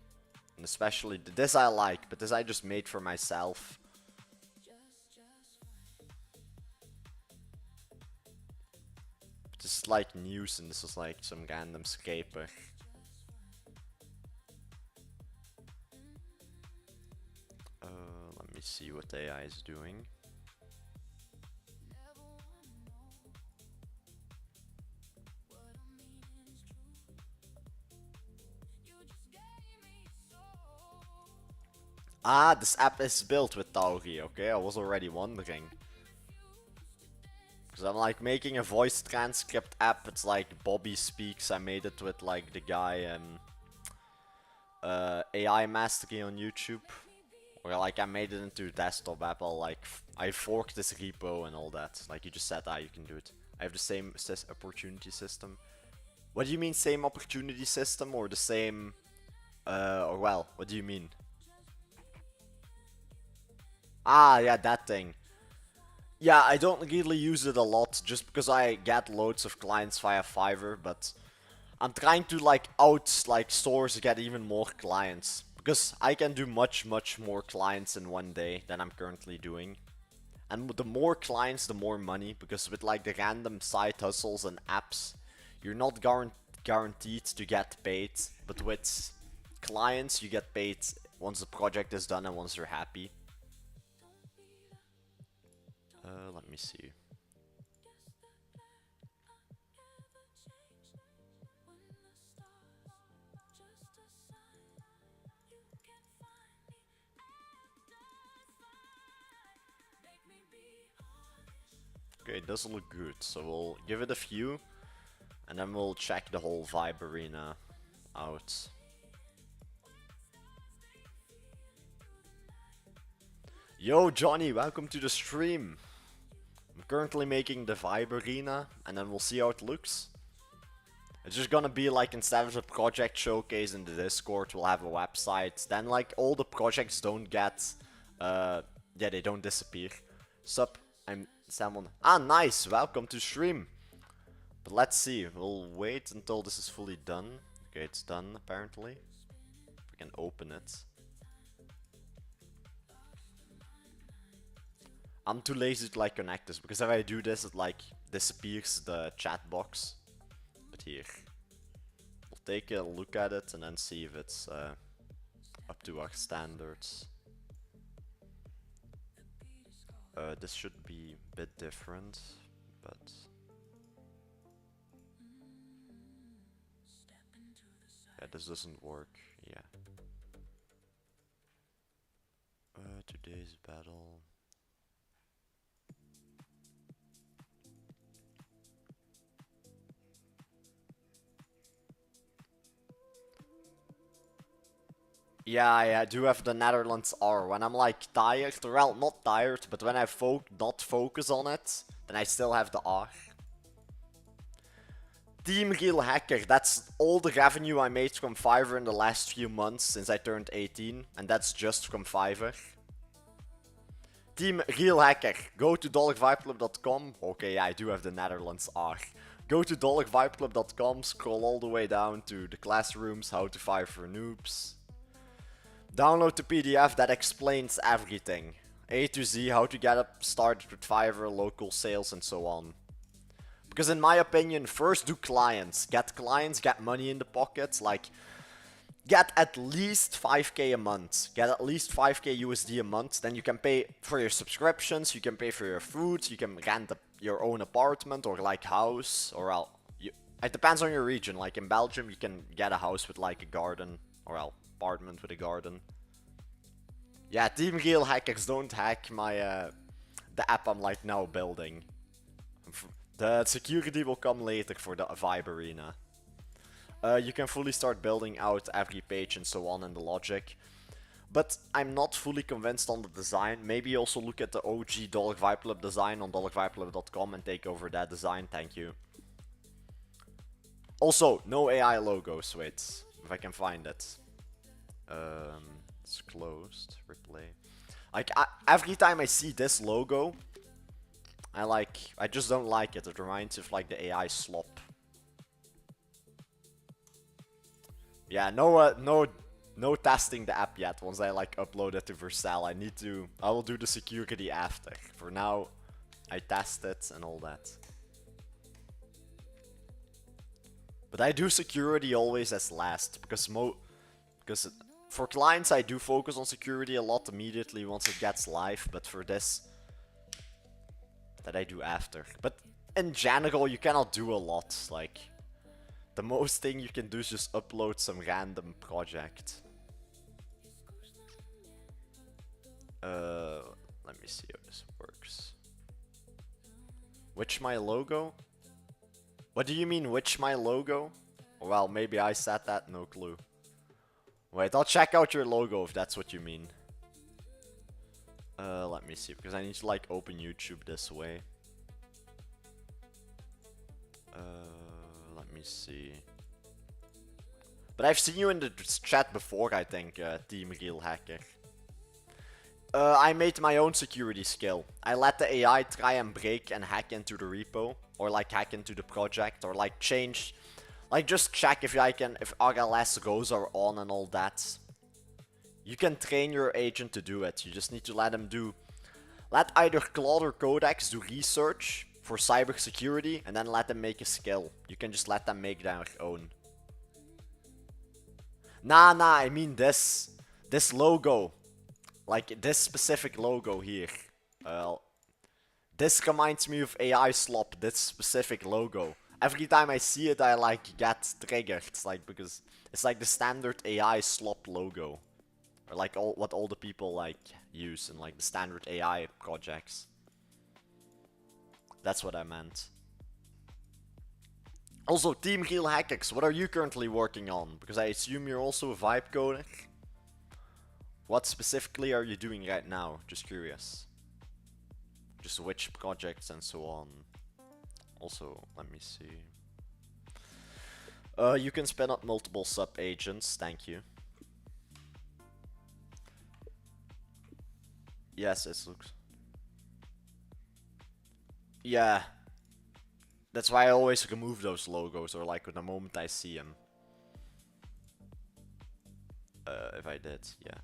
And especially... This I like, but this I just made for myself. This is like news, and this is like some random scraper. Let me see what AI is doing. Ah, this app is built with Tauri, okay? I was already wondering. Because I'm like making a voice transcript app. It's like Bobby Speaks. I made it with like the guy AI Mastery on YouTube. Or like I made it into a desktop app. I forked this repo and all that. Like you just said, you can do it. I have the same opportunity system. What do you mean same opportunity system or the same... or well, what do you mean? Ah, yeah, that thing. Yeah, I don't really use it a lot just because I get loads of clients via Fiverr, but I'm trying to like source get even more clients because I can do much more clients in one day than I'm currently doing. And the more clients, the more money, because with like the random side hustles and apps, you're not guaranteed to get paid, but with clients you get paid once the project is done and once they're happy. Let me see. Okay, it does look good, so we'll give it a few, and then we'll check the whole Vibe Arena out. Yo, Johnny, welcome to the stream. I'm currently making the Vibe Arena, and then we'll see how it looks. It's just gonna be like, instead of a project showcase in the Discord, we'll have a website. Then like all the projects don't get, yeah, they don't disappear. Sup, I'm someone. Ah, nice, welcome to stream. But let's see, we'll wait until this is fully done. Okay, it's done apparently. We can open it. I'm too lazy to like connect this, because if I do this, it like disappears the chat box. But here, we'll take a look at it and then see if it's up to our standards. This should be a bit different, but yeah, this doesn't work. Yeah. Today's battle. Yeah, I do have the Netherlands R. When I'm like tired, well, not tired, but when I not focus on it, then I still have the R. Team Real Hacker, that's all the revenue I made from Fiverr in the last few months since I turned 18, and that's just from Fiverr. Team Real Hacker, go to dollarvibeclub.com. Okay, yeah, I do have the Netherlands R. Go to dollarvibeclub.com, scroll all the way down to the classrooms, how to Fiverr for noobs. Download the PDF that explains everything. A to Z, how to get up started with Fiverr, local sales, and so on. Because in my opinion, first do clients. Get clients, get money in the pockets, like get at least 5k a month. Get at least 5k USD a month. Then you can pay for your subscriptions, you can pay for your food, you can rent your own apartment or like house. Or it depends on your region. Like in Belgium, you can get a house with like a garden. Or apartment with a garden. Yeah, Team Real Hackers, don't hack my the app I'm like now building. The security will come later for the Vibe Arena. You can fully start building out every page and so on in the logic. But I'm not fully convinced on the design. Maybe also look at the OG Dollar Vibe Club design on dollarvibeclub.com and take over that design. Thank you. Also, no AI logos. Wait, if I can find it. It's closed. Replay. Like, every time I see this logo, I just don't like it. It reminds me of like the AI slop. Yeah, no testing the app yet. Once I like upload it to Vercel, I will do the security after. For now, I test it and all that. But I do security always as last, because for clients I do focus on security a lot immediately once it gets live, but for this, that I do after. But in general, you cannot do a lot. Like, the most thing you can do is just upload some random project. Let me see how this works. Which my logo? What do you mean, which my logo? Well, maybe I said that, no clue. Wait, I'll check out your logo if that's what you mean. Let me see, because I need to like open YouTube this way. Let me see. But I've seen you in the chat before, I think, Team Real Hacker. I made my own security skill. I let the AI try and break and hack into the repo, or like hack into the project, or like change, like just check if RLS rows are on and all that. You can train your agent to do it. You just need to let either Claude or Codex do research for cybersecurity, and then let them make a skill. You can just let them make their own. Nah, I mean this logo. Like, this specific logo here. This reminds me of AI slop, this specific logo. Every time I see it, I like get triggered. It's like, because it's like the standard AI slop logo. Or like what all the people like use in like the standard AI projects. That's what I meant. Also, Team Real Hackers, what are you currently working on? Because I assume you're also a vibe coder. What specifically are you doing right now? Just curious. Just which projects and so on. Also, let me see. You can spin up multiple sub-agents, thank you. Yes, it looks... Yeah. That's why I always remove those logos, or like the moment I see them. If I did, yeah.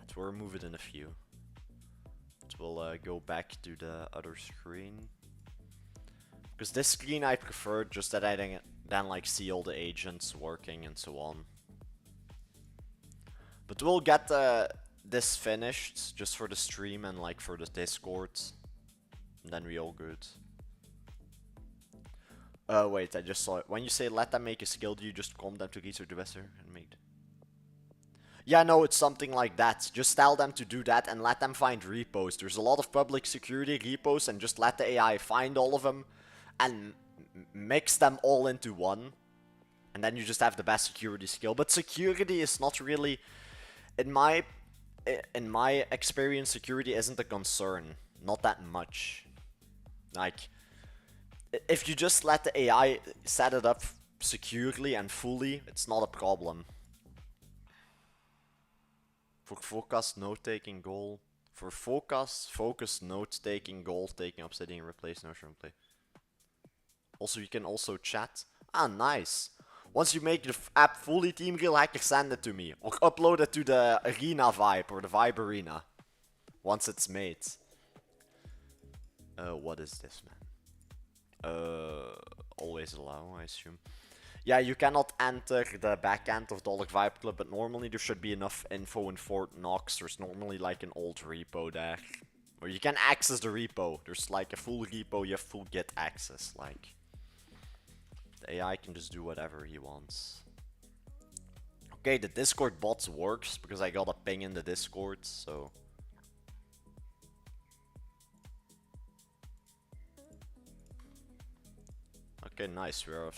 It will remove it in a few. It will go back to the other screen. Because this screen I prefer, just that I then like see all the agents working and so on. But we'll get this finished just for the stream and like for the Discord. And then we all good. Wait, I just saw it. When you say let them make a skill, do you just prompt them to research the Western and make... Yeah, no, it's something like that. Just tell them to do that and let them find repos. There's a lot of public security repos, and just let the AI find all of them and mix them all into one. And then you just have the best security skill. But security is not really... In my experience, security isn't a concern. Not that much. Like, if you just let the AI set it up securely and fully, it's not a problem. For focus, note-taking, goal. For focus, note-taking, goal-taking, obsidian, replace, notion, replay. Also, you can also chat. Ah, nice. Once you make the app fully Team Real Hacker, send it to me. Or upload it to the Arena Vibe or the Vibe Arena. Once it's made. What is this, man? Always allow, I assume. Yeah, you cannot enter the backend of Dollar Vibe Club, but normally there should be enough info in Fort Knox. There's normally like an old repo there. Or you can access the repo. There's like a full repo, you have full Git access. Like, the AI can just do whatever he wants. Okay, the Discord bots works because I got a ping in the Discord, so... Okay, nice. We are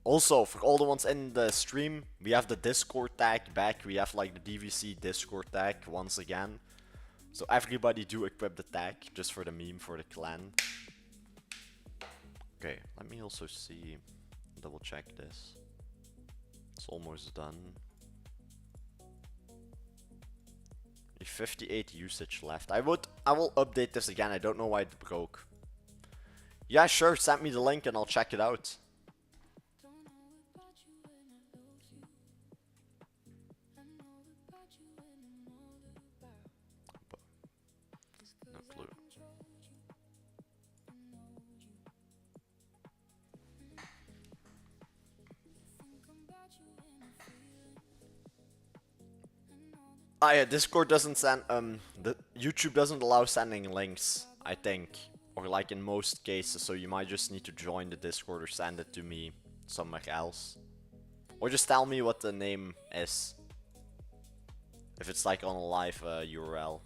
also, for all the ones in the stream, we have the Discord tag back. We have like the DVC Discord tag once again. So everybody do equip the tag just for the meme for the clan. Okay, let me also see, double check this. It's almost done. 58 usage left. I will update this again. I don't know why it broke. Yeah, sure, send me the link and I'll check it out. No clue. Ah yeah, Discord doesn't send, the YouTube doesn't allow sending links, I think. Or like in most cases, so you might just need to join the Discord or send it to me somewhere else. Or just tell me what the name is. If it's like on a live URL.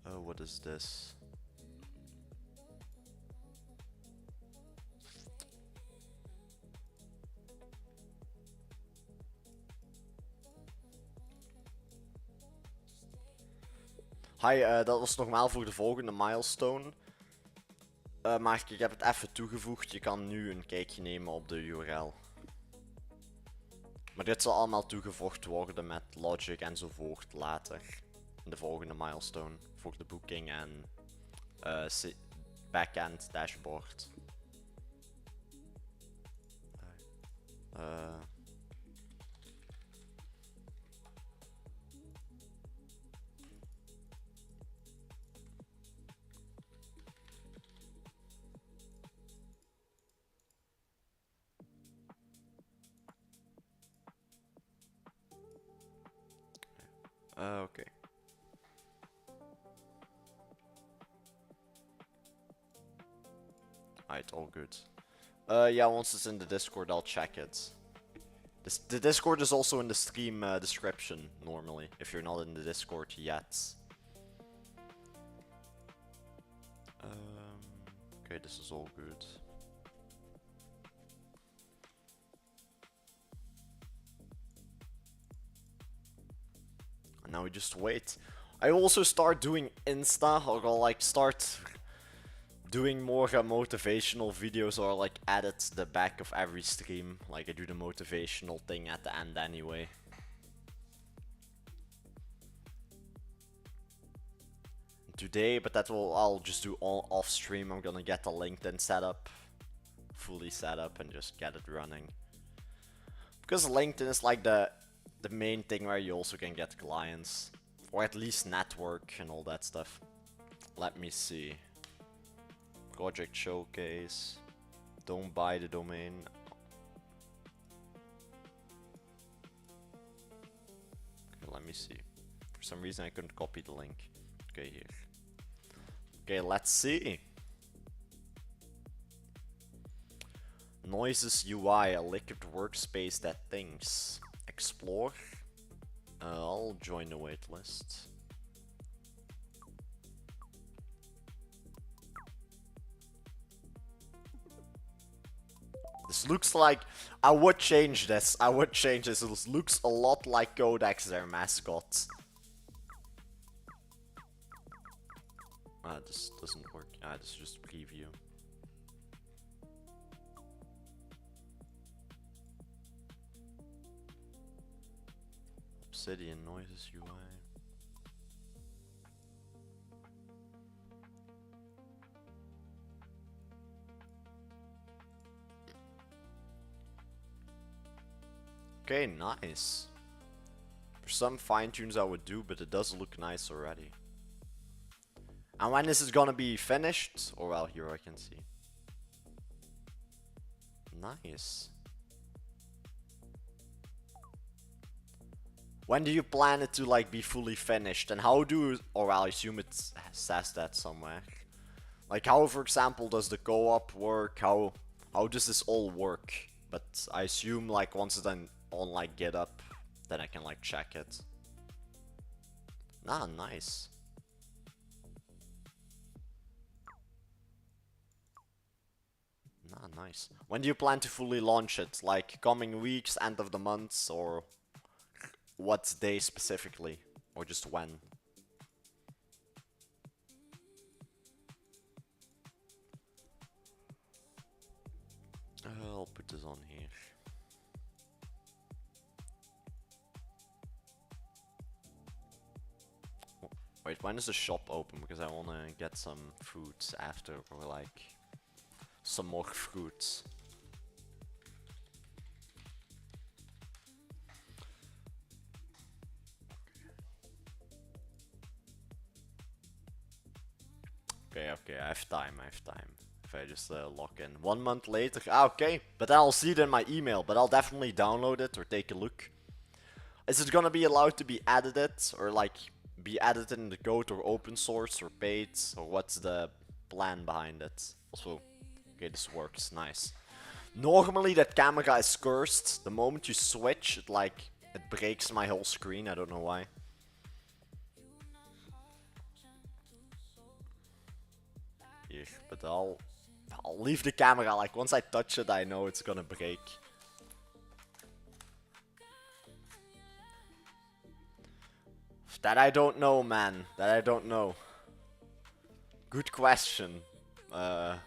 Oh, what is this? Hi, dat was nogmaals voor de volgende milestone. Maar ik heb het even toegevoegd. Je kan nu een kijkje nemen op de URL. Maar dit zal allemaal toegevoegd worden met logic enzovoort later. In de volgende milestone. Voor de booking en backend dashboard. Okay. Alright, all good. Yeah, once it's in the Discord, I'll check it. The Discord is also in the stream description, normally, if you're not in the Discord yet. Okay, this is all good. And now we just wait. I also start doing Insta, or I'll like start doing more motivational videos, or like add it to the back of every stream. Like I do the motivational thing at the end anyway. Today, but I'll just do all off stream. I'm gonna get the LinkedIn setup, fully set up, and just get it running. Because LinkedIn is like the main thing where you also can get clients, or at least network and all that stuff. Let me see. Project showcase. Don't buy the domain. Okay, let me see. For some reason I couldn't copy the link. Okay, here. Okay, let's see. Noises UI, a liquid workspace that thinks. Explore. I'll join the waitlist. This looks like... I would change this. I would change this. It looks a lot like Codex, their mascot. This doesn't work. This is just preview. Obsidian noises UI. Okay, nice. For some fine tunes I would do, but it does look nice already. And when is it gonna be finished? Or well, here I can see. Nice. When do you plan it to like be fully finished? And how do, or I assume it says that somewhere. Like how, for example, does the co-op work? How does this all work? But I assume like once it's done on like GitHub, then I can like check it. Ah, nice. Ah, nice. When do you plan to fully launch it? Like coming weeks, end of the month, or what day specifically? Or just when? I'll put this on here. Wait, when is the shop open? Because I wanna get some fruits after, or like some more fruits. Okay, I have time. If I just log in 1 month later, okay, but then I'll see it in my email. But I'll definitely download it or take a look. Is it gonna be allowed to be edited, or like be edited in the code, or open source, or paid, or what's the plan behind it? Also, okay, this works, nice. Normally that camera is cursed. The moment you switch, it breaks my whole screen. I don't know why. Here, but I'll leave the camera. Like once I touch it, I know it's gonna break. That I don't know, man. That I don't know. Good question. Well,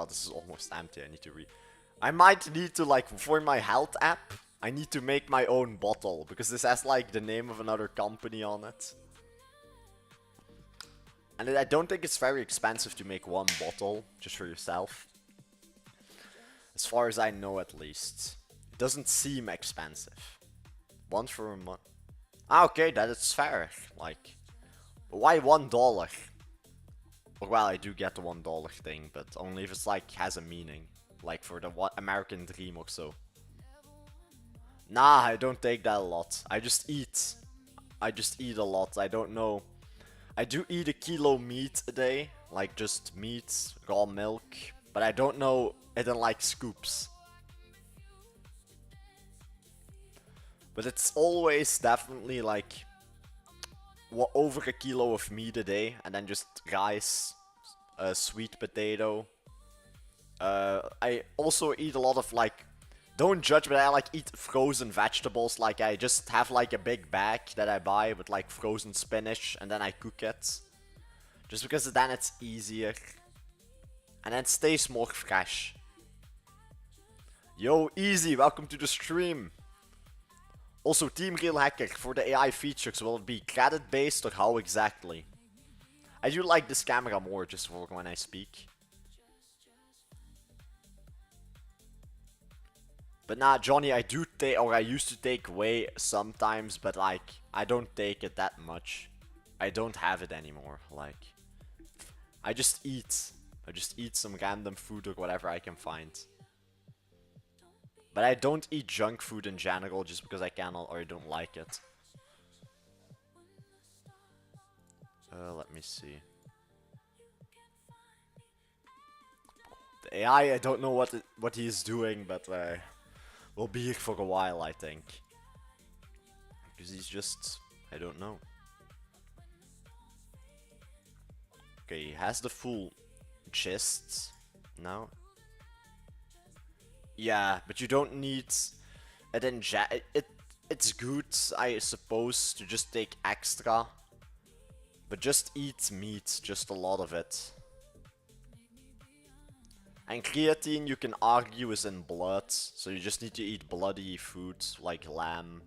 this is almost empty. I need to I might need to, like, for my health app, I need to make my own bottle. Because this has, like, the name of another company on it. And I don't think it's very expensive to make one bottle, just for yourself. As far as I know, at least. It doesn't seem expensive. One for a month. Ah, okay, that is fair. Like, why $1? Well, I do get the $1 thing, but only if it's like has a meaning, like for the American dream or so. Nah, I don't take that a lot. I just eat. I just eat a lot. I don't know. I do eat a kilo meat a day, like just meat, raw milk, but I don't know it in like scoops. But it's always definitely like over a kilo of meat a day, and then just rice, sweet potato. I also eat a lot of like, don't judge, but I like eat frozen vegetables. Like I just have like a big bag that I buy with like frozen spinach, and then I cook it. Just because then it's easier. And then it stays more fresh. Yo, easy, welcome to the stream. Also, Team Real Hacker, for the AI features, will it be credit based or how exactly? I do like this camera more just for when I speak. But nah, Johnny, I do take, or I used to take whey sometimes, but like, I don't take it that much. I don't have it anymore, like. I just eat. I just eat some random food or whatever I can find. But I don't eat junk food in general just because I cannot or I don't like it. Let me see. The AI, I don't know what he is doing, but will be here for a while, I think. Because he's just, I don't know. Okay, he has the full chest now. Yeah, but you don't need it. It's good, I suppose, to just take extra. But just eat meat, just a lot of it. And creatine, you can argue, is in blood, so you just need to eat bloody foods like lamb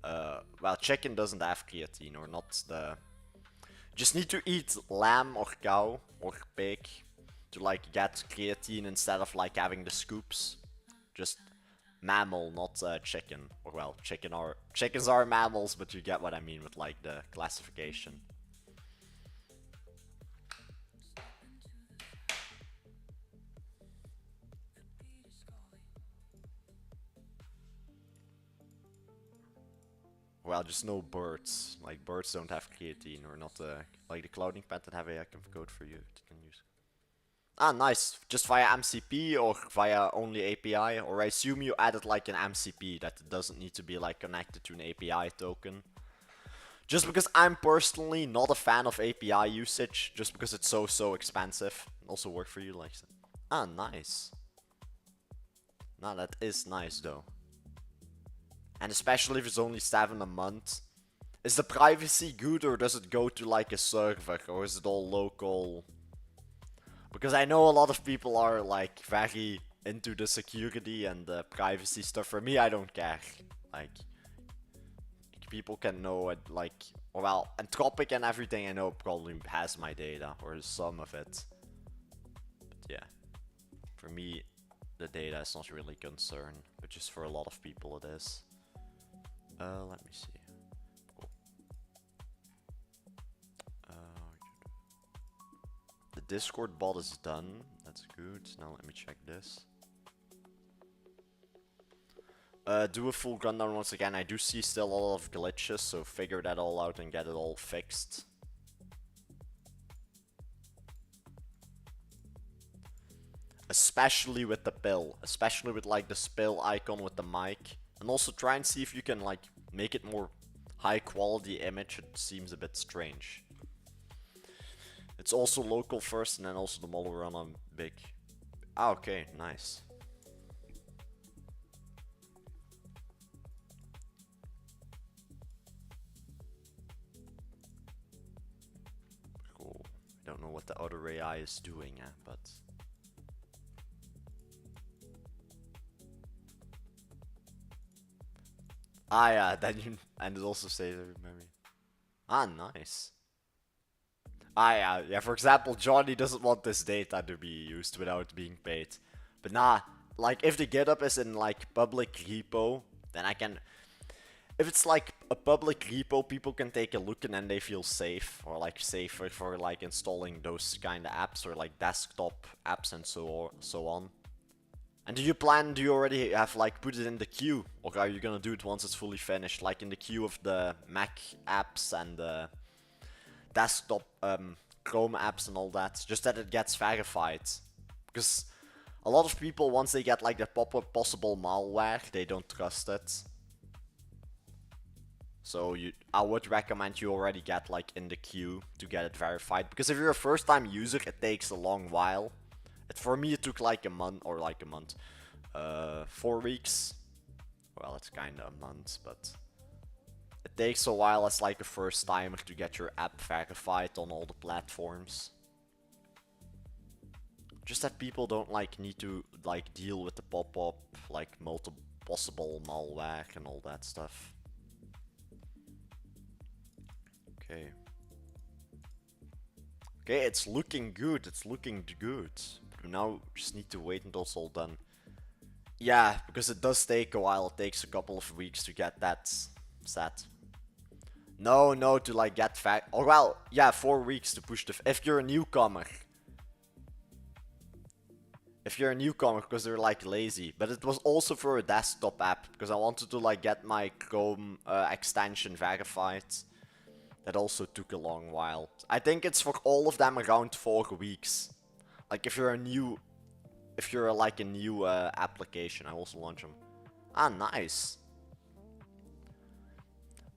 Well, chicken doesn't have creatine, or not the... Just need to eat lamb or cow or pig to like get creatine instead of like having the scoops. Just mammal, not chicken. Or well, chickens are mammals, but you get what I mean with like the classification. Well, just no birds. Like birds don't have creatine, or not like the clothing patent have a code for you that you can use. Ah, nice. Just via MCP or via only API? Or I assume you added like an MCP that doesn't need to be like connected to an API token. Just because I'm personally not a fan of API usage, just because it's so expensive. Also work for you like that. Ah, nice. Nah, that is nice though. And especially if it's only 7 a month. Is the privacy good, or does it go to like a server, or is it all local? Because I know a lot of people are like very into the security and the privacy stuff. For me, I don't care. Like, people can know it, like, well, Anthropic and everything I know probably has my data, or some of it. But yeah, for me, the data is not really a concern, but just for a lot of people it is. Let me see. The Discord bot is done. That's good. Now let me check this. Do a full rundown once again. I do see still a lot of glitches, so figure that all out and get it all fixed. Especially with the pill. Especially with like the spill icon with the mic. And also try and see if you can like make it more high quality image. It seems a bit strange. It's also local first and then also the model run on big. Ah, okay, nice. Cool. I don't know what the other AI is doing, but... Ah, yeah, then you... And it also says memory. Ah, nice. Ah, yeah, for example, Johnny doesn't want this data to be used without being paid. But nah, like, if the GitHub is in, like, public repo, then I can... If it's, like, a public repo, people can take a look and then they feel safe. Or, like, safer for, like, installing those kind of apps, or, like, desktop apps and so on. And do you already have, like, put it in the queue? Or are you gonna do it once it's fully finished? Like, in the queue of the Mac apps and the... desktop Chrome apps and all that, just that it gets verified. Because a lot of people, once they get like the pop-up possible malware, they don't trust it. So I would recommend you already get like in the queue to get it verified. Because if you're a first time user, it takes a long while. For me it took like a month, 4 weeks. Well, it's kinda a month, but... It takes a while as like a first timer to get your app verified on all the platforms. Just that people don't like need to like deal with the pop-up, like multiple possible malware and all that stuff. Okay. Okay, it's looking good, it's looking good. But now just need to wait until it's all done. Yeah, because it does take a while, it takes a couple of weeks to get that set. No, to like get or well, yeah, 4 weeks to push the... If you're a newcomer. If you're a newcomer, because they're like lazy. But it was also for a desktop app, because I wanted to like get my Chrome extension verified. That also took a long while. I think it's for all of them around 4 weeks. Like if you're a new... If you're like a new application, I also launch them. Ah, nice.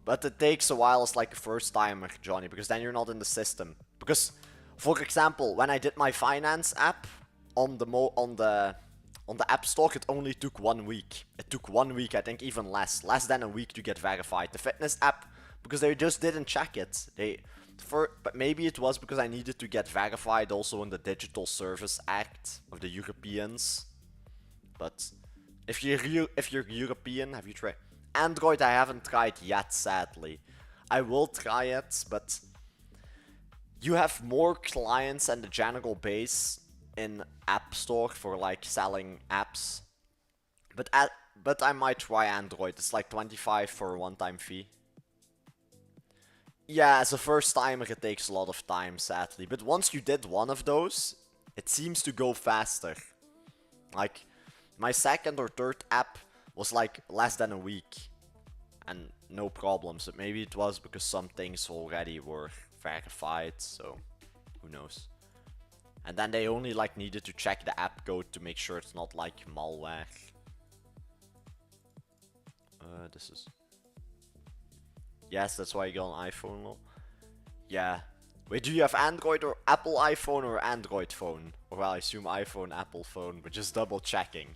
But it takes a while as like a first timer, Johnny, because then you're not in the system. Because, for example, when I did my finance app on the App Store, it only took 1 week. It took 1 week, I think even less than a week to get verified. The fitness app, because they just didn't check it. But maybe it was because I needed to get verified also in the Digital Service Act of the Europeans. But if you're European, have you tried? Android I haven't tried yet, sadly. I will try it, but you have more clients and the general base in App Store for like selling apps. But I might try Android. It's like 25 for a one-time fee. Yeah, as a first timer it takes a lot of time, sadly. But once you did one of those, it seems to go faster. Like, my second or third app was like less than a week. And no problems. But maybe it was because some things already were verified, so who knows. And then they only like needed to check the app code to make sure it's not like malware. This is... Yes, that's why you got an iPhone, lol. Yeah. Wait, do you have Android or Apple iPhone or Android phone? Or well, I assume iPhone, Apple phone, but just double checking.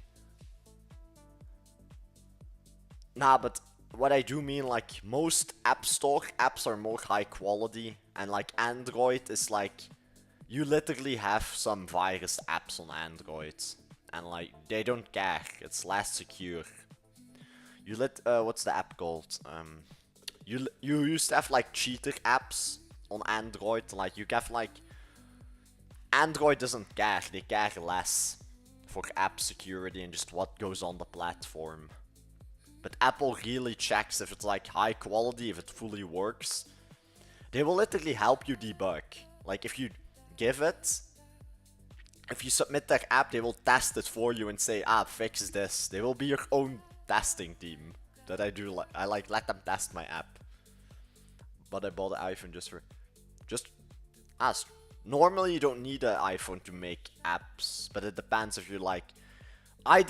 Nah, but what I do mean, like, most App Store apps are more high quality, and like Android is like, you literally have some virus apps on Android, and like, they don't care, it's less secure. What's the app called? You used to have like cheater apps on Android, like you have like, Android doesn't care, they care less for app security and just what goes on the platform. But Apple really checks if it's like high quality, if it fully works. They will literally help you debug. Like if you give it, if you submit their app, they will test it for you and say, fix this. They will be your own testing team. That I do like. I like let them test my app. But I bought the iPhone just ask. Normally you don't need an iPhone to make apps, but it depends if you like. My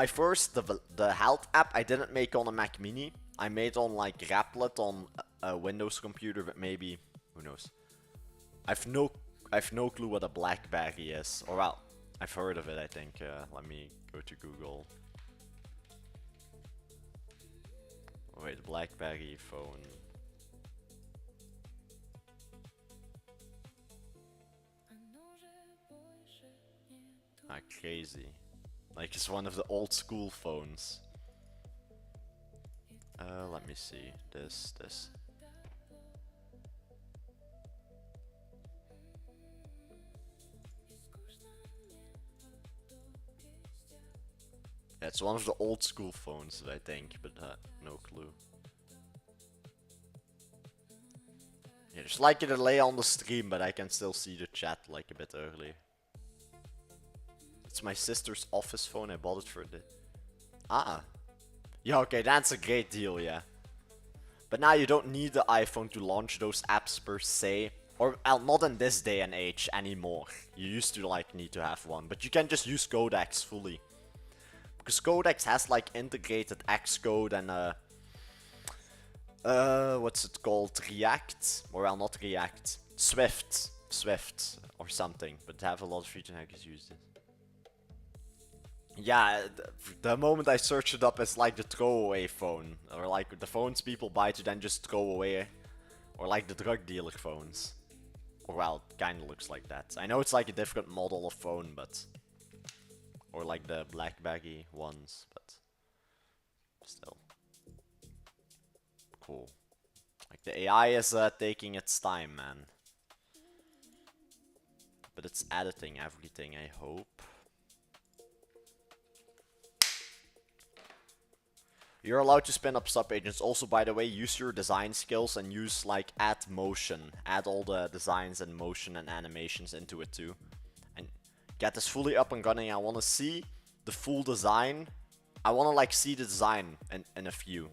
first, the health app, I didn't make on a Mac Mini. I made on like Replit on a Windows computer, but maybe, who knows. I've no clue what a BlackBerry is. Or well, I've heard of it, I think. Let me go to Google. Oh, wait, BlackBerry phone. Crazy. Like, it's one of the old school phones. Let me see. This. Yeah, it's one of the old school phones, I think, but no clue. Yeah, there's like a delay on the stream, but I can still see the chat like a bit early. It's my sister's office phone. I bought it for the... Yeah, okay, that's a great deal, yeah. But now you don't need the iPhone to launch those apps per se. Or, well, not in this day and age anymore. You used to, like, need to have one. But you can just use codecs fully. Because codecs has, like, integrated Xcode and, what's it called? React? Or, well, not React. Swift. Or something. But they have a lot of features I can use this. Yeah, the moment I search it up, it's like the throwaway phone. Or like the phones people buy to then just throw away. Or like the drug dealer phones. Or well, it kinda looks like that. I know it's like a different model of phone, but... Or like the BlackBerry ones, but... Still. Cool. Like the AI is taking its time, man. But it's editing everything, I hope. You're allowed to spin up sub-agents. Also, by the way, use your design skills and use, like, add motion. Add all the designs and motion and animations into it, too. And get this fully up and running. I want to see the full design. I want to, like, see the design in a few.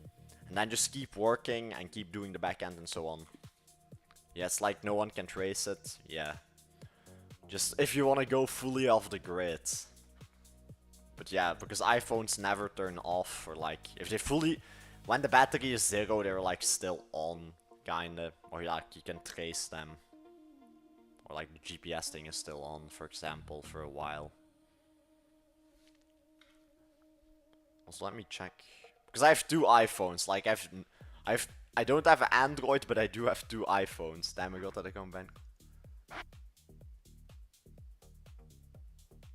And then just keep working and keep doing the backend and so on. Yeah, it's like no one can trace it. Yeah. Just if you want to go fully off the grid. But yeah, because iPhones never turn off, or like, if they fully, when the battery is 0, they're like still on, kinda. Or like, you can trace them. Or like the GPS thing is still on, for example, for a while. Also, let me check. Because I have two iPhones, like I don't have an Android, but I do have two iPhones. Damn, I got that account banned.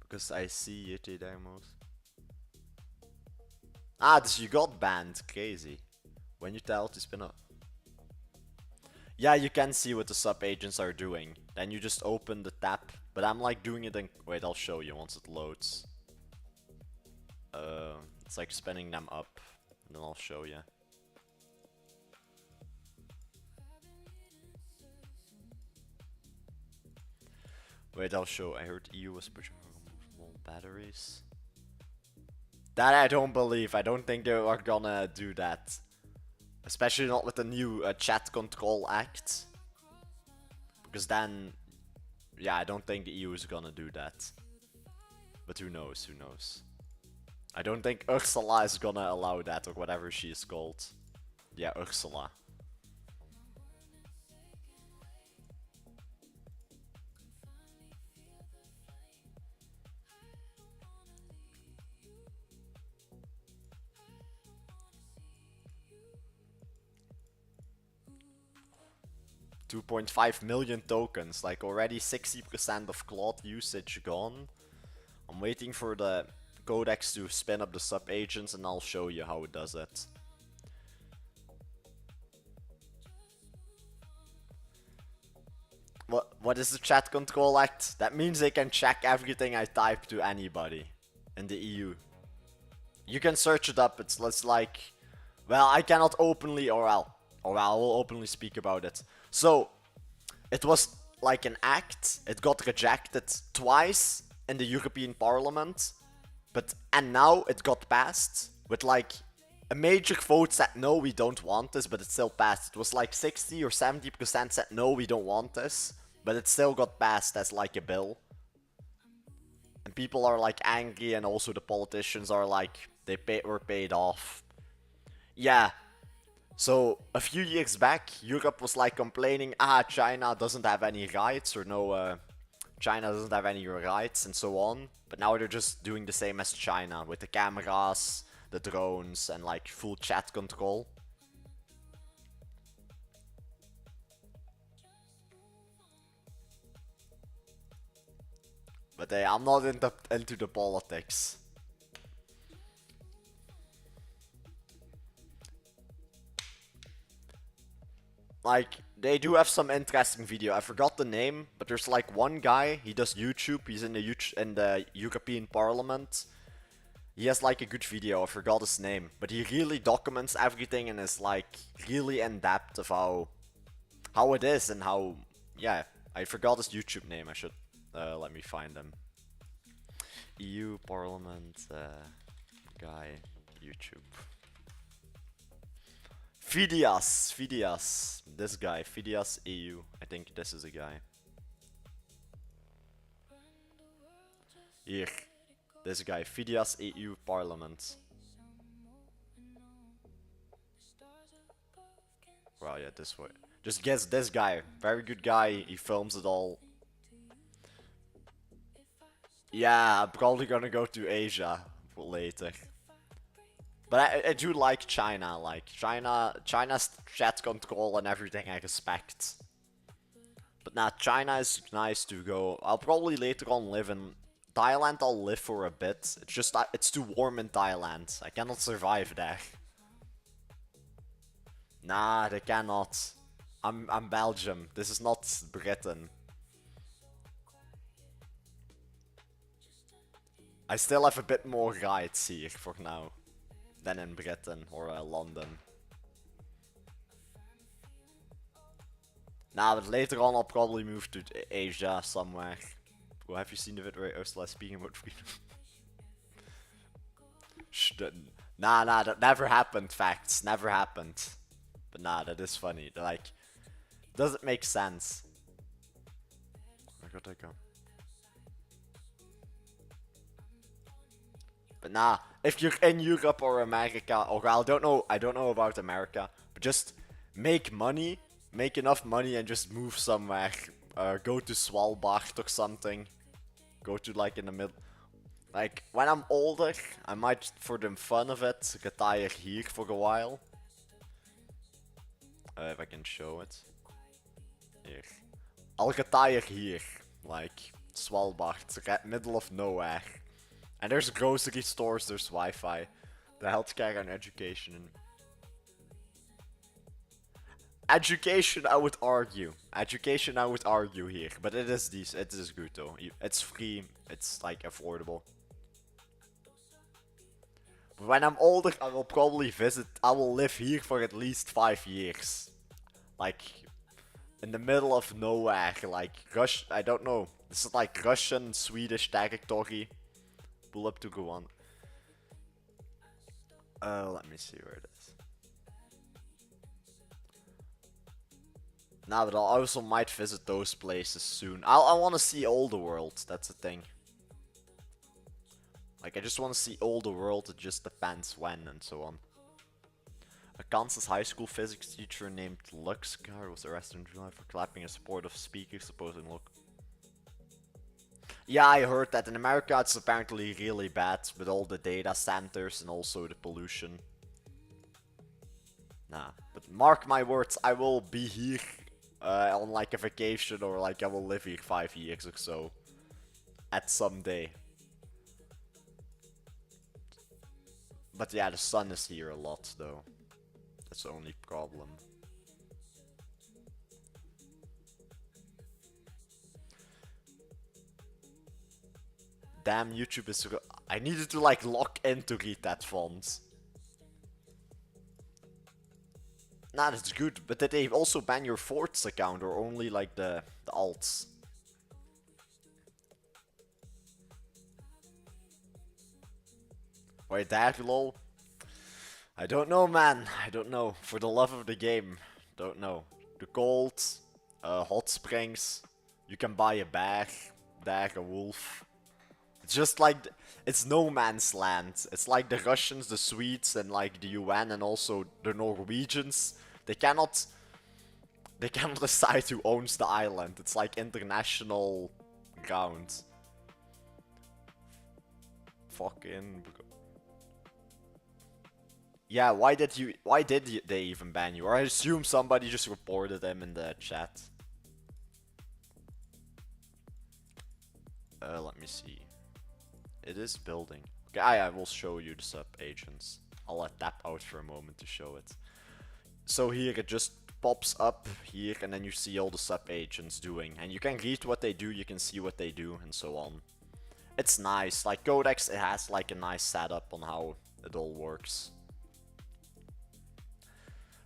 Because I see it demos. Ah, dus you got banned. Crazy. When you tell to spin up. Yeah, you can see what the sub-agents are doing. Then you just open the tab. But I'm like doing it in... Wait, I'll show you once it loads. It's like spinning them up. And then I'll show you. Wait, I'll show. I heard EU was pushing for removable batteries. That I don't believe. I don't think they are gonna do that. Especially not with the new chat control act. Because then... Yeah, I don't think the EU is gonna do that. But who knows, who knows. I don't think Ursula is gonna allow that, or whatever she is called. Yeah, Ursula. $2.5 million tokens, like already 60% of Claude usage gone. I'm waiting for the codex to spin up the sub-agents and I'll show you how it does it. What is the chat control act? That means they can check everything I type to anybody in the EU. You can search it up, it's like... Well, I cannot openly, or I will openly speak about it. So, it was like an act, it got rejected twice in the European Parliament, and now it got passed with like a major vote said no, we don't want this, but it still passed. It was like 60 or 70% said no, we don't want this, but it still got passed as like a bill. And people are like angry, and also the politicians are like, were paid off. Yeah. So, a few years back, Europe was like complaining, China doesn't have any rights, or no, China doesn't have any rights, and so on. But now they're just doing the same as China, with the cameras, the drones, and like full chat control. But hey, I'm not into the politics. Like, they do have some interesting video. I forgot the name, but there's like one guy, he does YouTube, he's in the European Parliament. He has like a good video, I forgot his name, but he really documents everything and is like really in depth of how it is and how, yeah, I forgot his YouTube name. I should let me find him. EU Parliament guy YouTube. Phidias, this guy, Phidias EU. I think this is a guy. Here, this guy, Phidias EU Parliament. Well, yeah, this way. Just guess this guy, very good guy. He films it all. Yeah, I'm probably gonna go to Asia later. But I do like China, China's chat control and everything I respect. But nah, China is nice to go. I'll probably later on live in Thailand. I'll live for a bit. It's just it's too warm in Thailand. I cannot survive there. Nah, they cannot. I'm Belgium. This is not Britain. I still have a bit more rights here for now than in Britain or London. Nah, but later on I'll probably move to Asia somewhere. Well, have you seen the video where Ursula speaking about freedom? Nah, that never happened, facts. Never happened. But nah, that is funny. Like, doesn't make sense. Where could I go? But nah, if you're in Europe or America, or I don't know about America, but just make money, make enough money and just move somewhere. Go to Svalbard or something. Go to like in the middle. Like, when I'm older, I might, for the fun of it, retire here for a while. If I can show it. Here. I'll retire here. Like, Svalbard, middle of nowhere. And there's grocery stores, there's Wi-Fi. The healthcare and education. Education, I would argue. Education, I would argue here, but it is decent. It is good though. It's free. It's like affordable. But when I'm older, I will probably visit. I will live here for at least 5 years, like in the middle of nowhere. Like I don't know. This is like Russian, Swedish territory. Pull up to go on. Let me see where it is. Nah, but I also might visit those places soon. I want to see all the world. That's the thing. Like, I just want to see all the world. It just depends when and so on. A Kansas high school physics teacher named Luxcar was arrested in July for clapping in support of speakers opposing look. Yeah, I heard that in America it's apparently really bad with all the data centers and also the pollution. Nah, but mark my words, I will be here on like a vacation, or like I will live here 5 years or so. At some day. But yeah, the sun is here a lot though. That's the only problem. Damn, YouTube is... I needed to like log in to read that font. Nah, that's good. But did they also ban your Forts account or only like the alts? Wait, that lol? I don't know, man. I don't know. For the love of the game. Don't know. The gold, hot springs. You can buy a bear, a wolf. It's just like, it's no man's land. It's like the Russians, the Swedes, and like the UN, and also the Norwegians. They cannot decide who owns the island. It's like international ground. Fucking. Yeah, why did they even ban you? Or I assume somebody just reported them in the chat. Let me see. It is building. Okay, I will show you the sub agents. I'll let that out for a moment to show it. So here it just pops up here, and then you see all the sub agents doing. And you can read what they do, you can see what they do, and so on. It's nice. Like Codex, it has like a nice setup on how it all works.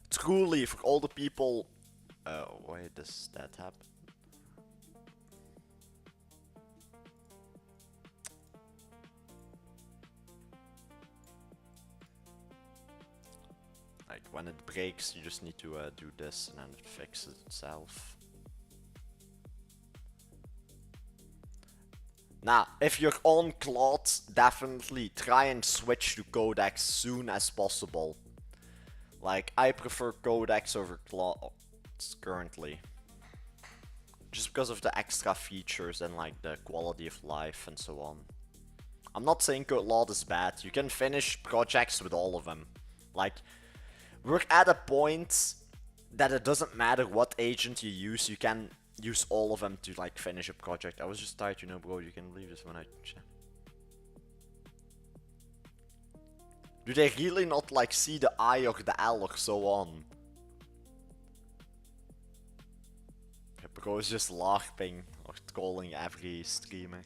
Truly, for all the people... why does that happen? Like, when it breaks, you just need to do this, and then it fixes itself. Now, if you're on Claude, definitely try and switch to Codex soon as possible. Like, I prefer Codex over Claude currently. Just because of the extra features and like the quality of life and so on. I'm not saying Claude is bad. You can finish projects with all of them. Like, we're at a point that it doesn't matter what agent you can use all of them to like finish a project. I was just tired, you know, bro, you can leave this when I check. Do they really not like see the I or the L or so on? Yeah, bro is just LARPing or calling every streamer.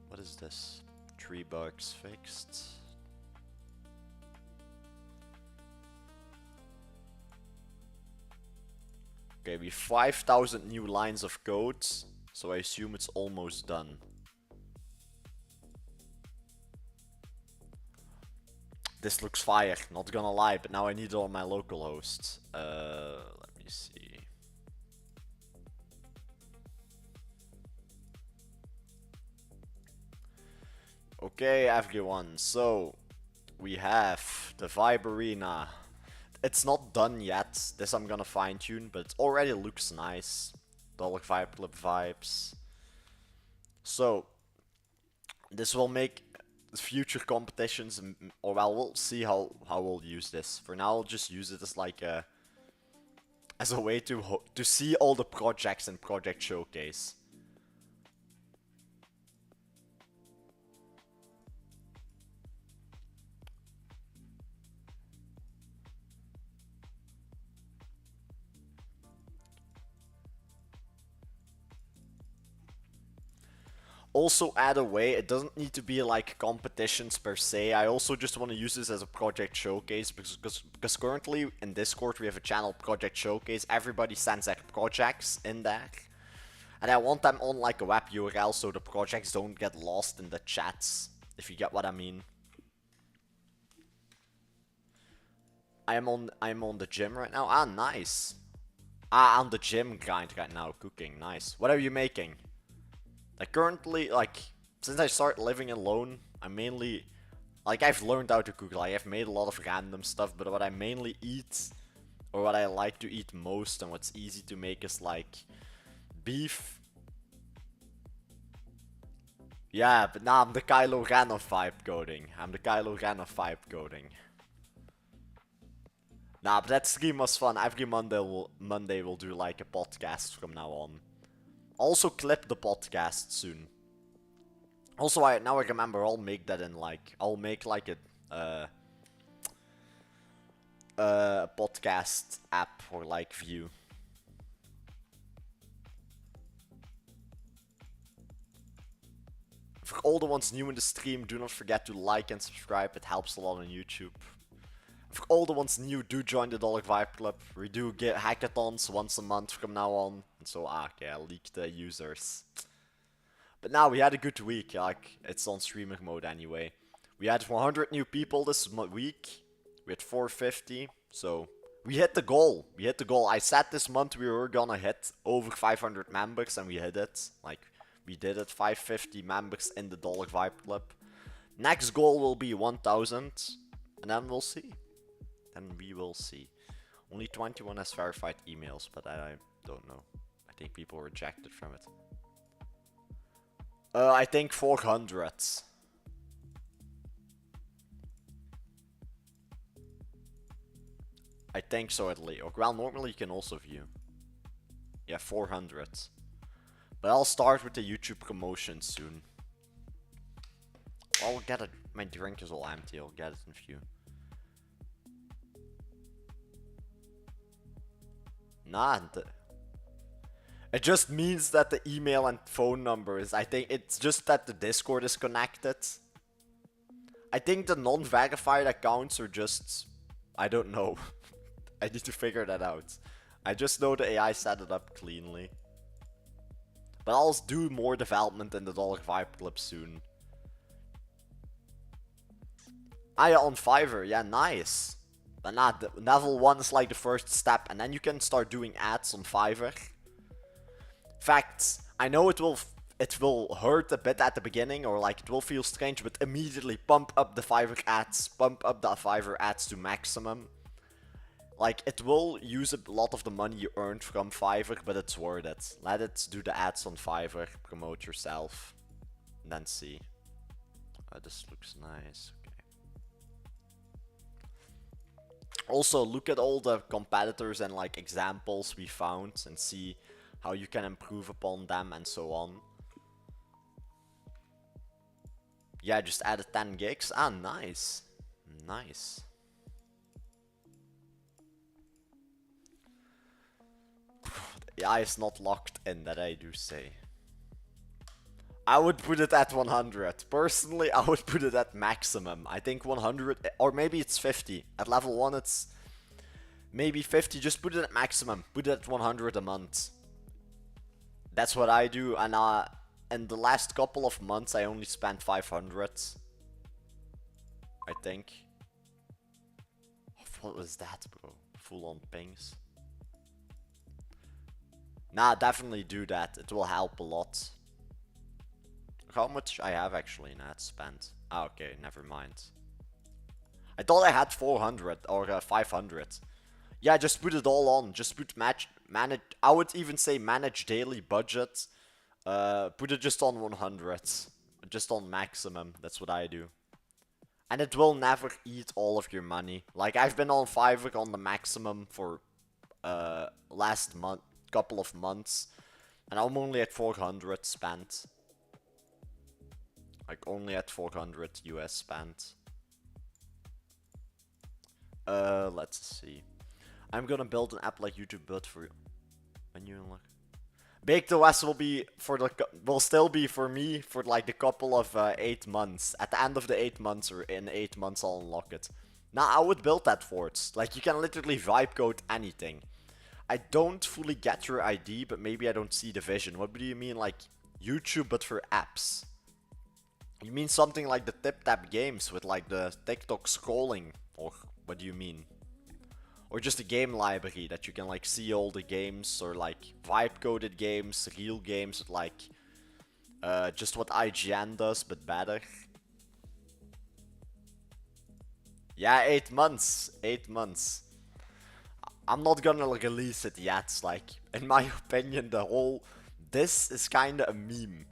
What is this? 3 bugs fixed. Okay, we have 5,000 new lines of code, so I assume it's almost done. This looks fire, not gonna lie, but now I need it on my local host. Let me see. Okay, everyone, so we have the Vibe Arena. It's not done yet. This I'm gonna fine tune, but it already looks nice. Dollar Vibe Club vibes. So, this will make future competitions, or well, we'll see how we'll use this. For now, I'll just use it as like a way to see all the projects in Project Showcase. also add a way, it doesn't need to be like competitions per se. I also just want to use this as a project showcase because currently in Discord we have a channel project showcase. Everybody sends their projects in there. And I want them on like a web URL so the projects don't get lost in the chats, if you get what I mean. I'm on the gym right now. Ah, nice. Ah, on the gym grind right now, cooking. Nice. What are you making? Like currently, like since I started living alone, I mainly like I've learned how to cook. Like I've made a lot of random stuff, but what I mainly eat or what I like to eat most and what's easy to make is like beef. Yeah, but nah, I'm the Kylo Ren of vibe coding. I'm the Kylo Ren of vibe coding. Nah, but that stream was fun. Every Monday we'll do like a podcast from now on. Also clip the podcast soon. Also, now I remember, I'll make that in like, I'll make like a podcast app or like view. For all the ones new in the stream, do not forget to like and subscribe. It helps a lot on YouTube. For all the ones new, do join the Dollar Vibe Club. We do get hackathons once a month from now on. And so, okay, I leaked the users. But now we had a good week, like, it's on streamer mode anyway. We had 100 new people this week. We had 450, so we hit the goal. We hit the goal. I said this month we were gonna hit over 500 members, and we hit it. Like, we did it, 550 members in the Dollar Vibe Club. Next goal will be 1,000, and then we'll see. Then we will see. Only 21 has verified emails, but I don't know. I think people rejected from it. I think 400. I think so at least. Well, normally you can also view. Yeah, 400. But I'll start with the YouTube promotion soon. I'll get it. My drink is all empty. I'll get it in view. Nah, it just means that the email and phone number is, I think it's just that the Discord is connected. I think the non-verified accounts are just, I don't know. I need to figure that out. I just know the AI set it up cleanly. But I'll do more development in the Dollar Vibe Club soon. Ah, yeah, on Fiverr, yeah, nice. But nah, level 1 is like the first step, and then you can start doing ads on Fiverr. Facts. I know it will hurt a bit at the beginning, or like it will feel strange, but immediately pump up the Fiverr ads to maximum. Like, it will use a lot of the money you earned from Fiverr, but it's worth it. Let it do the ads on Fiverr, promote yourself, and then see. Oh, this looks nice. Okay. Also, look at all the competitors and like examples we found and see how you can improve upon them and so on. Yeah, just added 10 gigs. Ah, nice. Nice. The AI is not locked in, that I do say. I would put it at 100. Personally, I would put it at maximum. I think 100, or maybe it's 50. At level 1 it's maybe 50. Just put it at maximum. Put it at 100 a month. That's what I do, and in the last couple of months I only spent 500. I think. What was that, bro? Full on pings. Nah, definitely do that. It will help a lot. How much I have actually in ad spent? Ah, okay, never mind. I thought I had 400 or 500. Yeah, just put it all on. Just put manage. I would even say manage daily budget. Put it just on 100. Just on maximum. That's what I do. And it will never eat all of your money. Like, I've been on Fiverr on the maximum for last month, couple of months. And I'm only at 400 spent. Like, only at 400 US spent. Let's see. I'm gonna build an app like YouTube built for when you unlock. Baked the West will be for the will still be for me for like the couple of 8 months. At the end of the 8 months or in 8 months, I'll unlock it. Now I would build that fort. Like you can literally vibe code anything. I don't fully get your ID, but maybe I don't see the vision. What do you mean, like YouTube but for apps? You mean something like the Tip Tap games with like the TikTok scrolling, or what do you mean? Or just a game library that you can like see all the games, or like vibe coded games, real games with like just what IGN does but better. Yeah, 8 months. 8 months. I'm not gonna release it yet. Like, in my opinion, this is kinda a meme.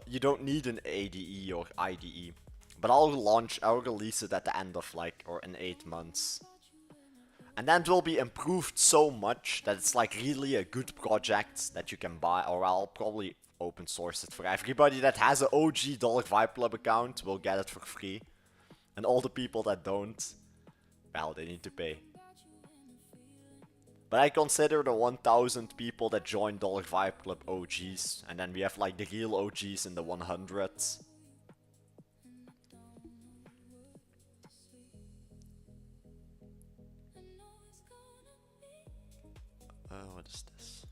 You don't need an ADE or IDE. But I'll release it at the end of like, or in 8 months. And then it will be improved so much that it's like really a good project that you can buy, or I'll probably open source it for everybody that has an OG Dollar Vibe Club account will get it for free. And all the people that don't, well, they need to pay. But I consider the 1,000 people that join Dollar Vibe Club OGs, and then we have like the real OGs in the 100s. What is this?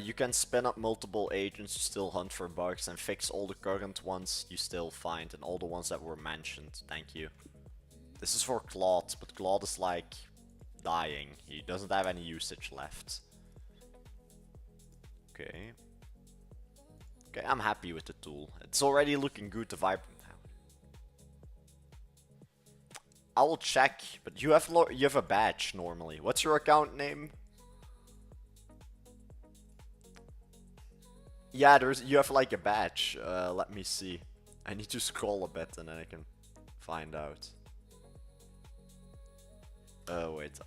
You can spin up multiple agents to still hunt for bugs and fix all the current ones you still find and all the ones that were mentioned. Thank you. This is for Claude, but Claude is like dying. He doesn't have any usage left. Okay. Okay, I'm happy with the tool. It's already looking good to vibe. I will check, but you have a badge normally. What's your account name? Yeah, you have like a badge. Let me see. I need to scroll a bit and then I can find out. Wait,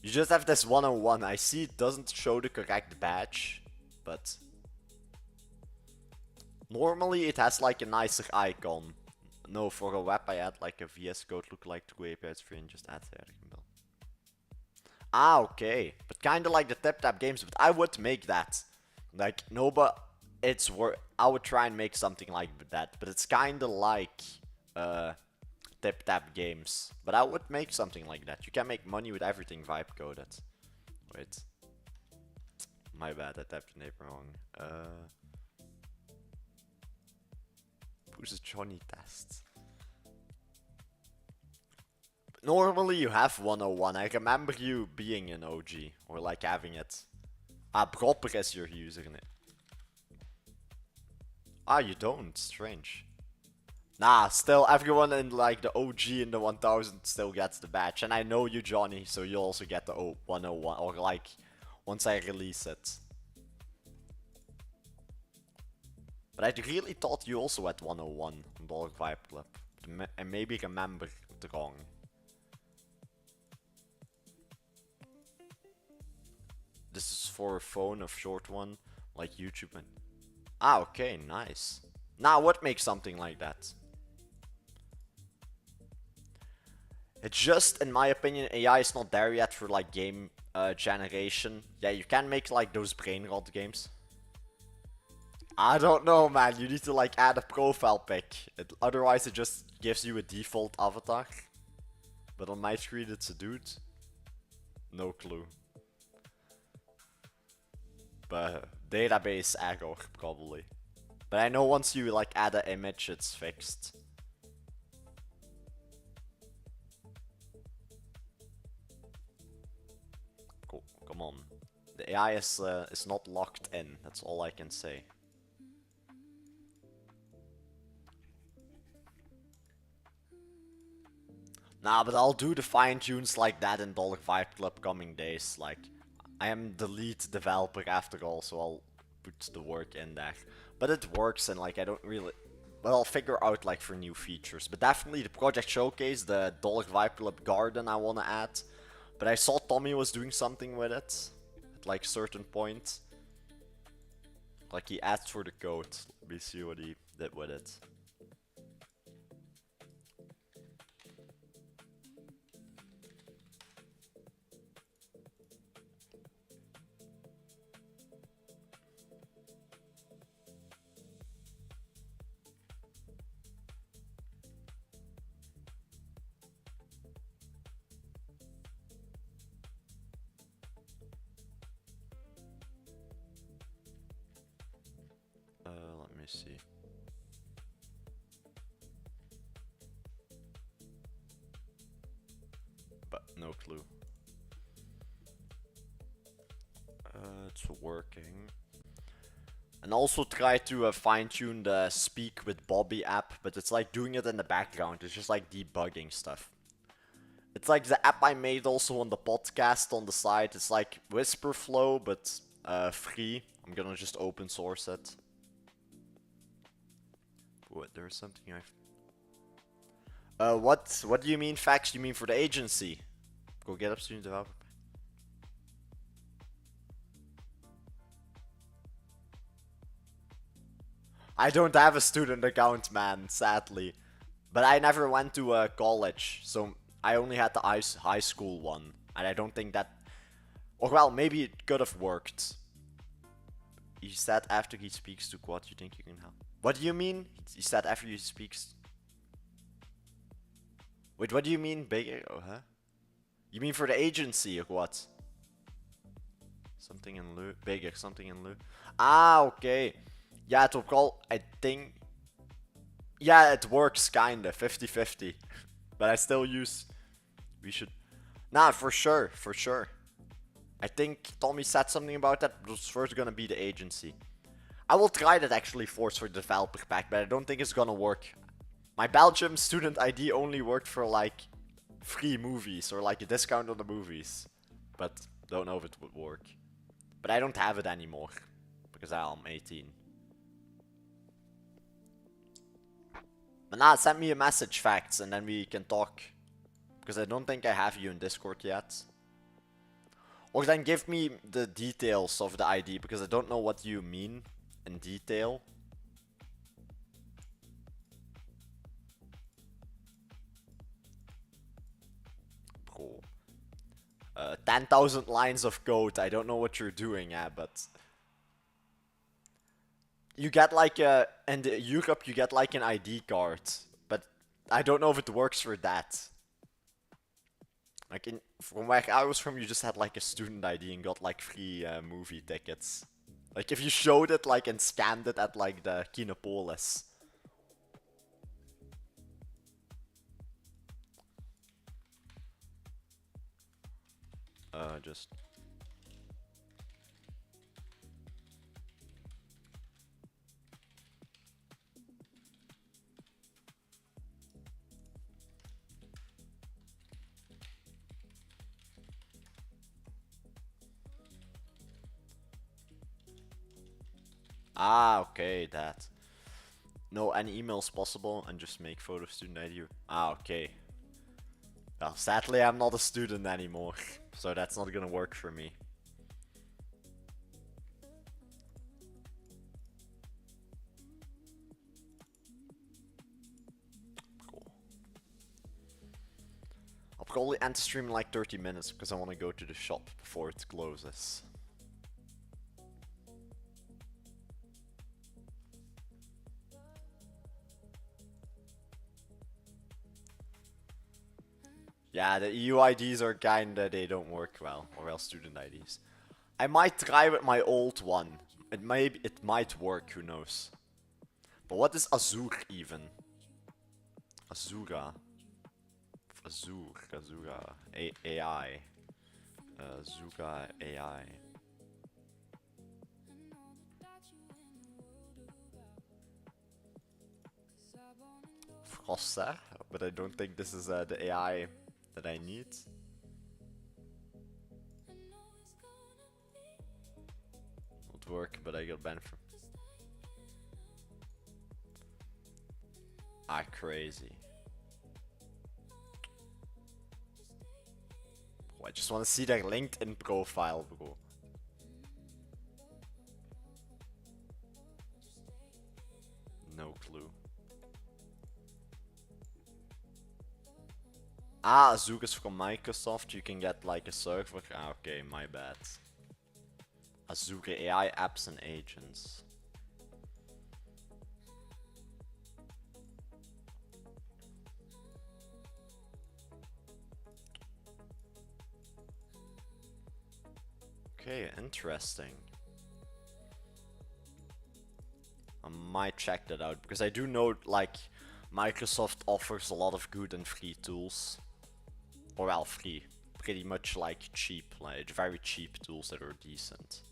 You just have this 101. I see it doesn't show the correct badge, but normally it has like a nicer icon. No, for a web I add like a VS Code look like 2 APIs free and just add there. Ah, okay. But kinda like the Tip Tap games, but I would make that. Like, no, but I would try and make something like that, but it's kinda like Tip Tap games. But I would make something like that. You can make money with everything vibe coded. Wait. My bad, I tapped the name wrong. Who's Johnny Test? Normally you have 101. I remember you being an OG, or like having it. Ah, proper is your username. Ah, you don't. Strange. Nah, still everyone in like the OG in the 1000 still gets the badge. And I know you, Johnny, so you'll also get the 101. Or like, once I release it. But I really thought you also had 101 on Dollar Vibe Club. I maybe remember it wrong. This is for a phone, a short one, like YouTube. Ah, okay, nice. Now, what makes something like that? It's just, in my opinion, AI is not there yet for like game generation. Yeah, you can make like those brain rot games. I don't know, man. You need to like add a profile pic. Otherwise, it just gives you a default avatar. But on my screen, it's a dude. No clue. But database error, probably. But I know once you like add an image, it's fixed. Cool. Come on. The AI is not locked in. That's all I can say. Nah, but I'll do the fine tunes like that in Dollar Vibe Club coming days. Like, I am the lead developer after all, so I'll put the work in there. But it works, and like I don't really. Well, I'll figure out like for new features. But definitely the project showcase, the Dollar Vibe Club garden I wanna add. But I saw Tommy was doing something with it at like certain point. Like he asked for the code. Let me see what he did with it. see. But no clue. It's working. And also try to fine-tune the Speak with Bobby app, but it's like doing it in the background. It's just like debugging stuff. It's like the app I made also on the podcast on the side. It's like Whisperflow, but free. I'm gonna just open source it. What? There's something what do you mean facts? You mean for the agency? Go get up student developer. I don't have a student account, man, sadly. But I never went to college, so I only had the high school one. And I don't think that... Or well, maybe it could have worked. He said after he speaks to Quad, you think you can help? What do you mean? He said after he speaks... Wait, what do you mean bigger? Oh, huh? You mean for the agency or what? Something in lieu. Bigger, something in lieu. Ah, okay. Yeah, it will call, I think... Yeah, it works kinda, 50-50. But I still use... We should... Nah, for sure, for sure. I think Tommy said something about that, but it's first gonna be the agency. I will try that actually for the developer pack, but I don't think it's gonna work. My Belgium student ID only worked for like free movies or like a discount on the movies. But don't know if it would work. But I don't have it anymore because I'm 18. But nah, send me a message, facts, and then we can talk. Because I don't think I have you in Discord yet. Or then give me the details of the ID, because I don't know what you mean in detail. Bro. 10,000 lines of code, I don't know what you're doing, yeah, but... You get like a... In Europe, you get like an ID card. But I don't know if it works for that. Like, from where I was from, you just had like a student ID and got like free movie tickets. Like, if you showed it like and scanned it at like the Kinopolis. Just... Ah, okay, that. No, any emails possible and just make photo of student ID. Ah, okay. Well, sadly I'm not a student anymore, so that's not gonna work for me. Cool. I'll probably end the stream in like 30 minutes because I want to go to the shop before it closes. Yeah, the EU IDs are kinda, they don't work well, or else student IDs. I might try with my old one. It might work, who knows. But what is Azure even? Azura. Azura. AI. Azura AI. Frossa, but I don't think this is the AI that I need. Would work, but I got banned from. Ah, crazy. Oh, I just want to see their LinkedIn profile, bro. No clue. Ah, Azure is from Microsoft. You can get like a server. Ah, okay, my bad. Azure AI apps and agents. Okay, interesting. I might check that out because I do know like Microsoft offers a lot of good and free tools. Or well, free. Pretty much like cheap, like very cheap tools that are decent.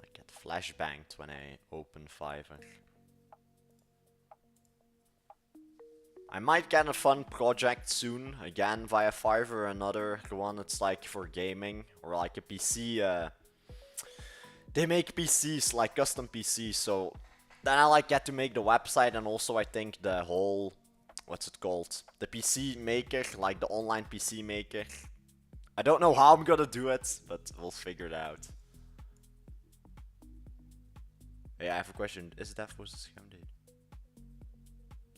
I get flashbanged when I open Fiverr. I might get a fun project soon, again via Fiverr, another one that's like for gaming, or like a PC, they make PCs, like custom PCs, so then I like get to make the website, and also I think the whole, what's it called, the PC maker, like the online PC maker. I don't know how I'm gonna do it, but we'll figure it out. Hey, I have a question, is that supposed to scam date?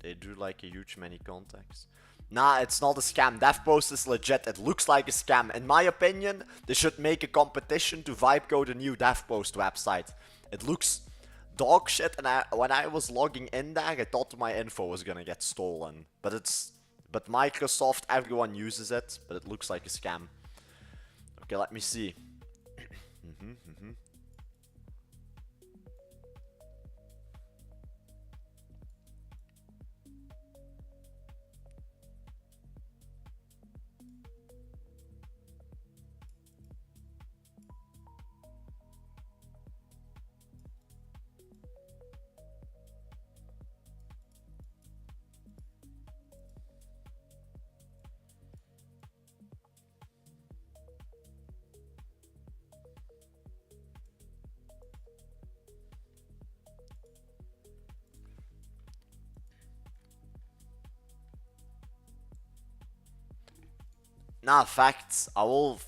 They do like a huge many contacts. Nah, it's not a scam. DevPost is legit. It looks like a scam. In my opinion, they should make a competition to vibe code a new DevPost website. It looks dog shit, and when I was logging in there, I thought my info was gonna get stolen. But Microsoft, everyone uses it, but it looks like a scam. Okay, let me see. Nah, facts. I will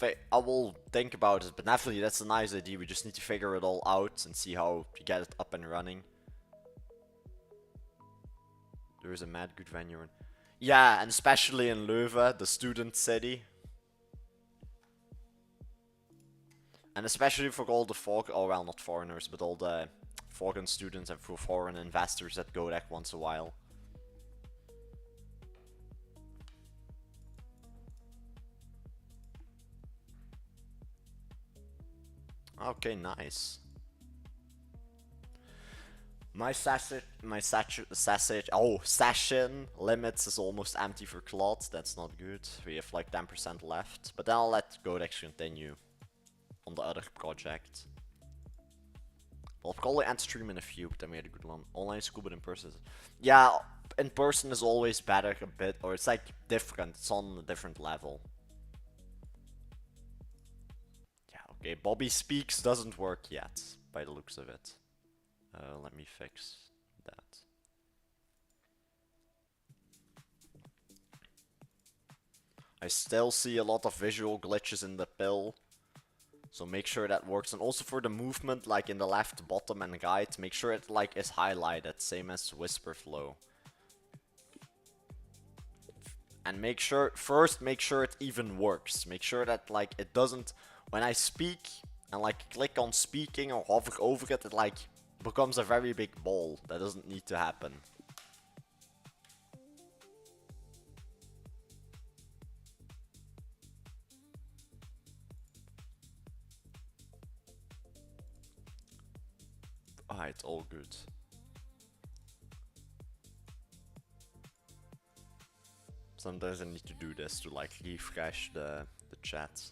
think about it, but definitely that's a nice idea. We just need to figure it all out and see how to get it up and running. There is a mad good venue in. Yeah, and especially in Leuven, the student city. And especially for all the oh well, not foreigners, but all the foreign students and for foreign investors that go there once a while. Okay, nice. My session limits is almost empty for Claude. That's not good. We have like 10% left, but then I'll let Codex continue on the other project. I'll probably end stream in a few, but then we had a good one. Online school, but in person. Yeah, in person is always better a bit, or it's like different. It's on a different level. Yeah, okay. Bobby Speaks doesn't work yet, by the looks of it. Let me fix that. I still see a lot of visual glitches in the pill. So make sure that works. And also for the movement, like in the left bottom and right, make sure it like is highlighted, same as whisper flow. And make sure it even works. Make sure that like it doesn't, when I speak and like click on speaking or hover over it, it like becomes a very big ball. That doesn't need to happen. Ah, it's all good. Sometimes I need to do this to like refresh the chat.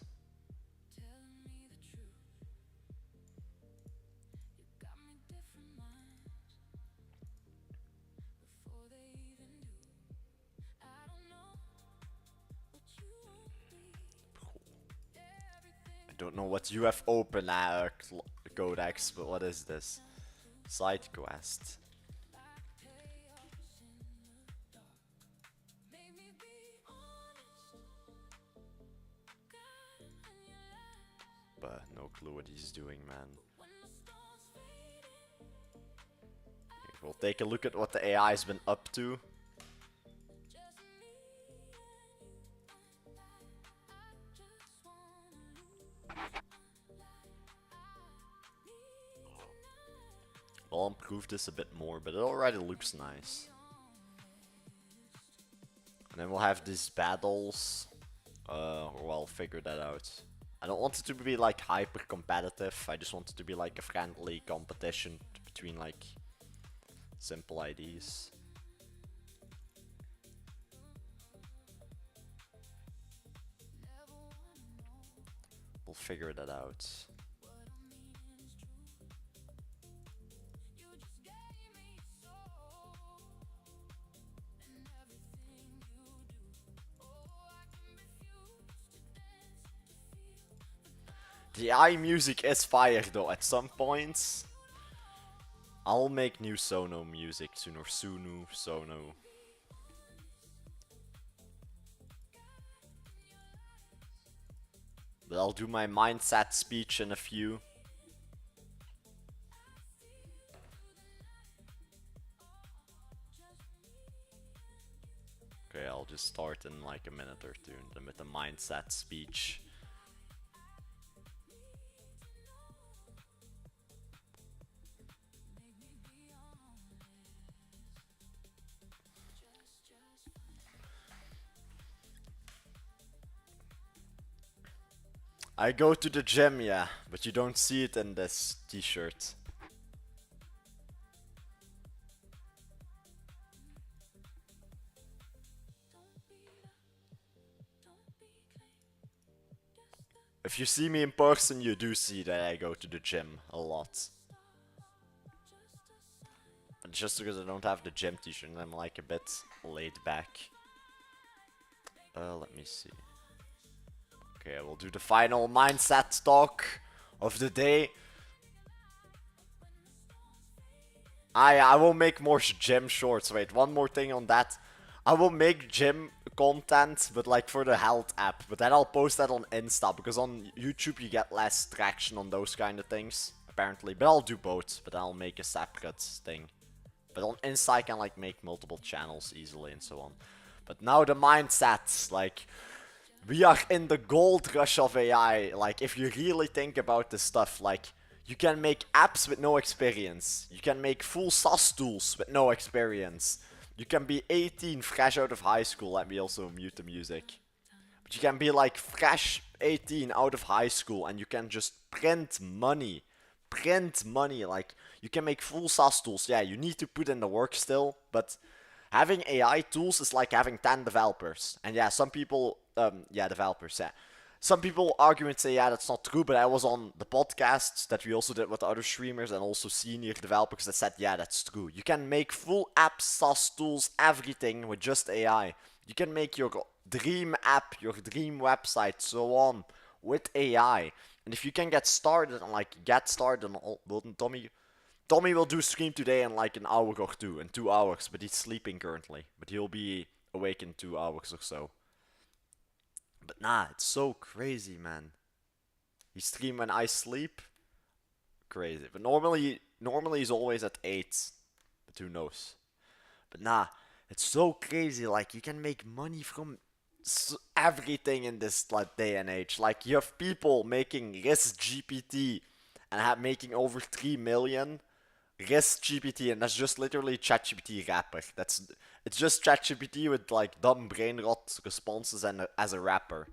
I don't know what you have open now, Codex, but what is this? Side quest. But no clue what he's doing, man. We'll take a look at what the AI's been up to. I'll improve this a bit more, but it already looks nice. And then we'll have these battles. Well, I'll figure that out. I don't want it to be like hyper competitive. I just want it to be like a friendly competition between like simple IDs. We'll figure that out. The AI music is fire though. At some points, I'll make new Sono music soon, or Sunu Sono. But I'll do my mindset speech in a few. Okay, I'll just start in like a minute or two with the mindset speech. I go to the gym, yeah, but you don't see it in this t-shirt. If you see me in person, you do see that I go to the gym a lot. But just because I don't have the gym t-shirt, I'm like a bit laid back. Let me see. Okay, we'll do the final mindset talk of the day. I will make more gym shorts. Wait, one more thing on that. I will make gym content, but like for the health app. But then I'll post that on Insta, because on YouTube you get less traction on those kind of things, apparently. But I'll do both, but I'll make a separate thing. But on Insta I can like make multiple channels easily and so on. But now the mindsets, like, we are in the gold rush of AI. Like, if you really think about this stuff, like, you can make apps with no experience. You can make full SaaS tools with no experience. You can be 18, fresh out of high school. Let me also mute the music. But you can be like fresh 18 out of high school and you can just print money. Print money. Like, you can make full SaaS tools. Yeah, you need to put in the work still, but having AI tools is like having 10 developers. And yeah, some people, yeah, developers, yeah. Some people argue and say, yeah, that's not true, but I was on the podcasts that we also did with other streamers and also senior developers that said, yeah, that's true. You can make full apps, SaaS tools, everything with just AI. You can make your dream app, your dream website, so on, with AI. And if you can get started and like get started on all, well, Tommy will do stream today in like an hour or two, in 2 hours, but he's sleeping currently. But he'll be awake in 2 hours or so. But nah, it's so crazy, man. He stream when I sleep. Crazy. But normally he's always at 8. But who knows? But nah, it's so crazy. Like, you can make money from everything in this like day and age. Like, you have people making rehearsed GPT and making over 3 million rehearsed GPT, and that's just literally ChatGPT rapper. It's just ChatGPT with like dumb brain rot responses and as a rapper.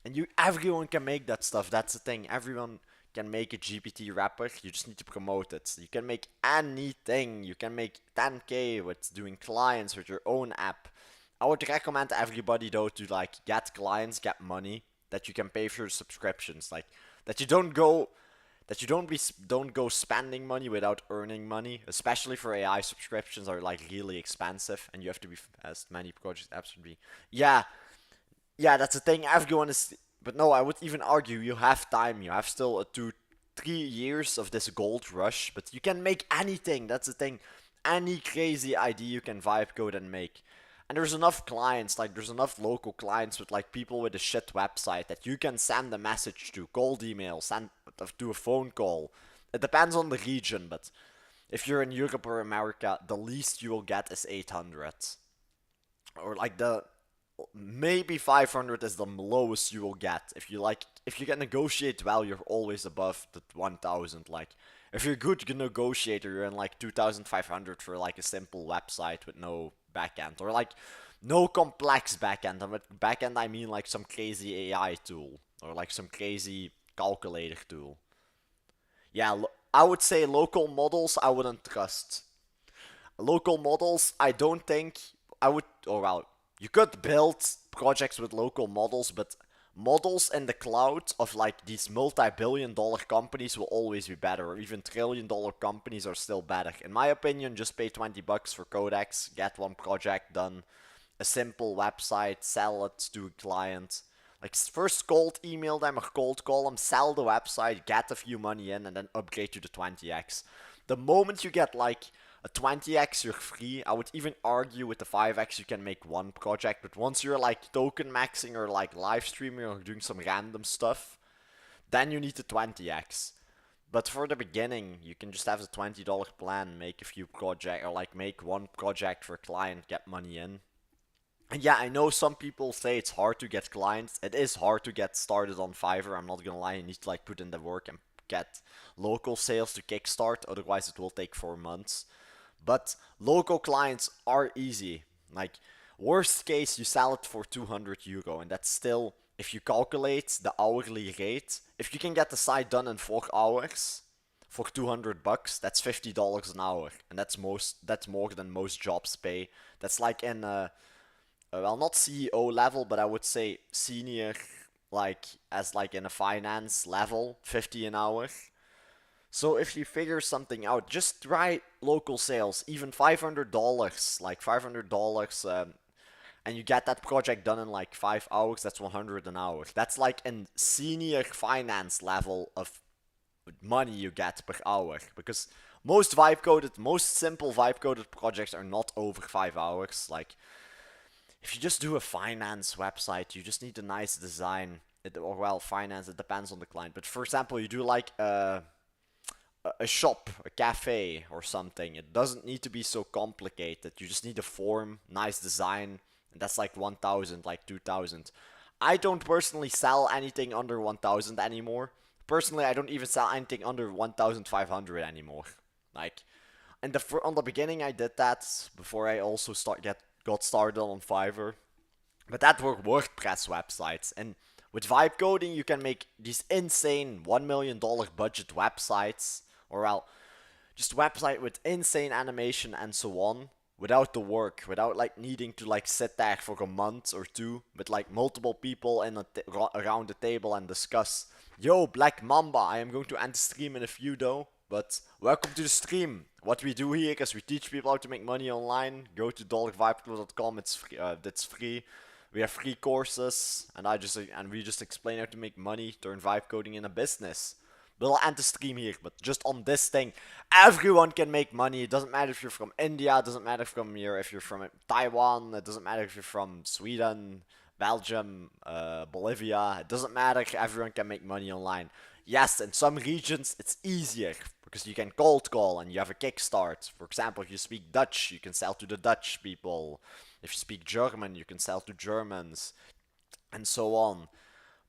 And everyone can make that stuff. That's the thing. Everyone can make a GPT rapper. You just need to promote it. You can make anything. You can make 10k with doing clients with your own app. I would recommend everybody though to like get clients, get money that you can pay for your subscriptions. Like, that you don't go spending money without earning money, especially for AI subscriptions are like really expensive, and you have to be as many projects absolutely. Yeah, yeah, that's the thing. Everyone is, but no, I would even argue you have time. You have still 2-3 years of this gold rush, but you can make anything. That's the thing. Any crazy idea you can vibe code and make. And there's enough clients, like there's enough local clients with like people with a shit website that you can send a message to, cold email, send do a phone call. It depends on the region, but if you're in Europe or America, the least you will get is 800. Or like the maybe 500 is the lowest you will get. If you can negotiate well, you're always above the 1000. Like, if you're a good negotiator, you're in like 2500 for like a simple website with no backend. Or like No complex backend. And with backend, I mean like some crazy AI tool or like some crazy calculator tool. Yeah, I would say local models I wouldn't trust. Local models, I don't think I would. Or well, you could build projects with local models, but models in the cloud of like these multi-billion-dollar companies will always be better, or even trillion-dollar companies are still better. In my opinion, just pay $20 for codecs, get one project done, a simple website, sell it to a client. Like first cold email them or cold call them, sell the website, get a few money in, and then upgrade to the 20x. The moment you get like a 20x, you're free. I would even argue with the 5x you can make one project, but once you're like token maxing or like live streaming or doing some random stuff, then you need the 20x. But for the beginning, you can just have the $20 plan, make a few project or like make one project for a client, get money in. And yeah, I know some people say it's hard to get clients. It is hard to get started on Fiverr. I'm not gonna lie. You need to like put in the work and get local sales to kickstart. Otherwise, it will take 4 months. But local clients are easy. Like worst case, you sell it for €200, and that's still if you calculate the hourly rate. If you can get the site done in 4 hours for $200, that's $50 an hour, and that's most. That's more than most jobs pay. That's like in well, not CEO level, but I would say senior, like as like in a finance level, 50 an hour. So if you figure something out, just try local sales, even $500, like $500, and you get that project done in like 5 hours. That's 100 an hour. That's like in senior finance level of money you get per hour, because most simple vibe coded projects are not over 5 hours. Like if you just do a finance website, you just need a nice design. Or well, finance, it depends on the client. But for example, you do like a shop, a cafe, or something. It doesn't need to be so complicated. You just need a form, nice design, and that's like 1,000, like 2,000. I don't personally sell anything under 1,000 anymore. Personally, I don't even sell anything under 1,500 anymore. Like, on the beginning, I did that before I also got started on Fiverr. But that were WordPress websites, and with vibe coding, you can make these insane $1 million budget websites, or well, just website with insane animation and so on, without the work, without like needing to like sit there for a month or two, with like multiple people around the table and discuss. Yo, Black Mamba, I am going to end the stream in a few though, but welcome to the stream. What we do here is we teach people how to make money online. Go to dollarvibeclub.com. It's free. That's free. We have free courses, and we just explain how to make money, turn vibe coding in a business. But I'll end the stream here. But just on this thing, everyone can make money. It doesn't matter if you're from India. It doesn't matter if you're from Taiwan. It doesn't matter if you're from Sweden, Belgium, Bolivia. It doesn't matter. Everyone can make money online. Yes, in some regions it's easier because you can cold call and you have a kickstart. For example, if you speak Dutch, you can sell to the Dutch people. If you speak German, you can sell to Germans, and so on.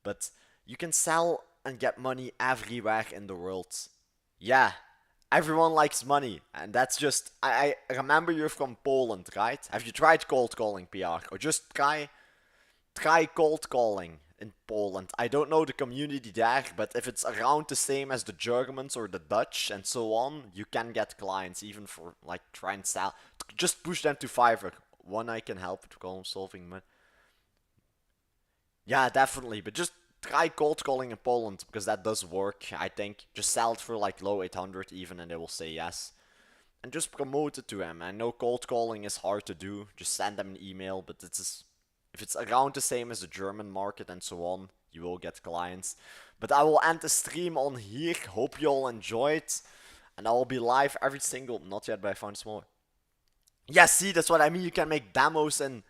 But you can sell and get money everywhere in the world. Yeah, everyone likes money, and that's just. I remember you're from Poland, right? Have you tried cold calling, PR? Or just try cold calling in Poland. I don't know the community there, but if it's around the same as the Germans or the Dutch and so on, you can get clients even for like try and sell. Just push them to Fiverr. One I can help with problem solving. Yeah, definitely. But just try cold calling in Poland because that does work. I think just sell it for like low 800 even, and they will say yes. And just promote it to them. I know cold calling is hard to do. Just send them an email, but if it's around the same as the German market and so on, you will get clients. But I will end the stream on here. Hope you all enjoyed. And I will be live every single. Not yet, but I found smaller. Yeah, see, that's what I mean. You can make demos in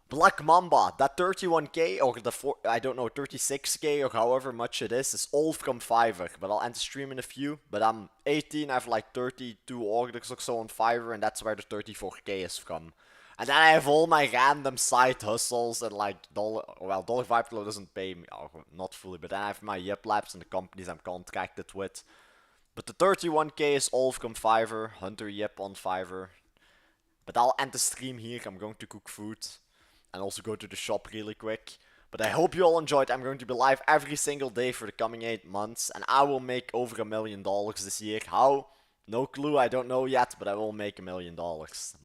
Black Mamba. That 31k or I don't know, 36k or however much it is all from Fiverr. But I'll end the stream in a few. But I'm 18, I have like 32 orders or so on Fiverr, and that's where the 34k is from. And then I have all my random side hustles and like Dollar Vibe Club doesn't pay me, not fully, but then I have my Yip Labs and the companies I'm contracted with. But the 31k is all from Fiverr, Hunter Yip on Fiverr. But I'll end the stream here. I'm going to cook food and also go to the shop really quick. But I hope you all enjoyed. I'm going to be live every single day for the coming 8 months, and I will make over $1 million this year. How? No clue, I don't know yet, but I will make $1 million.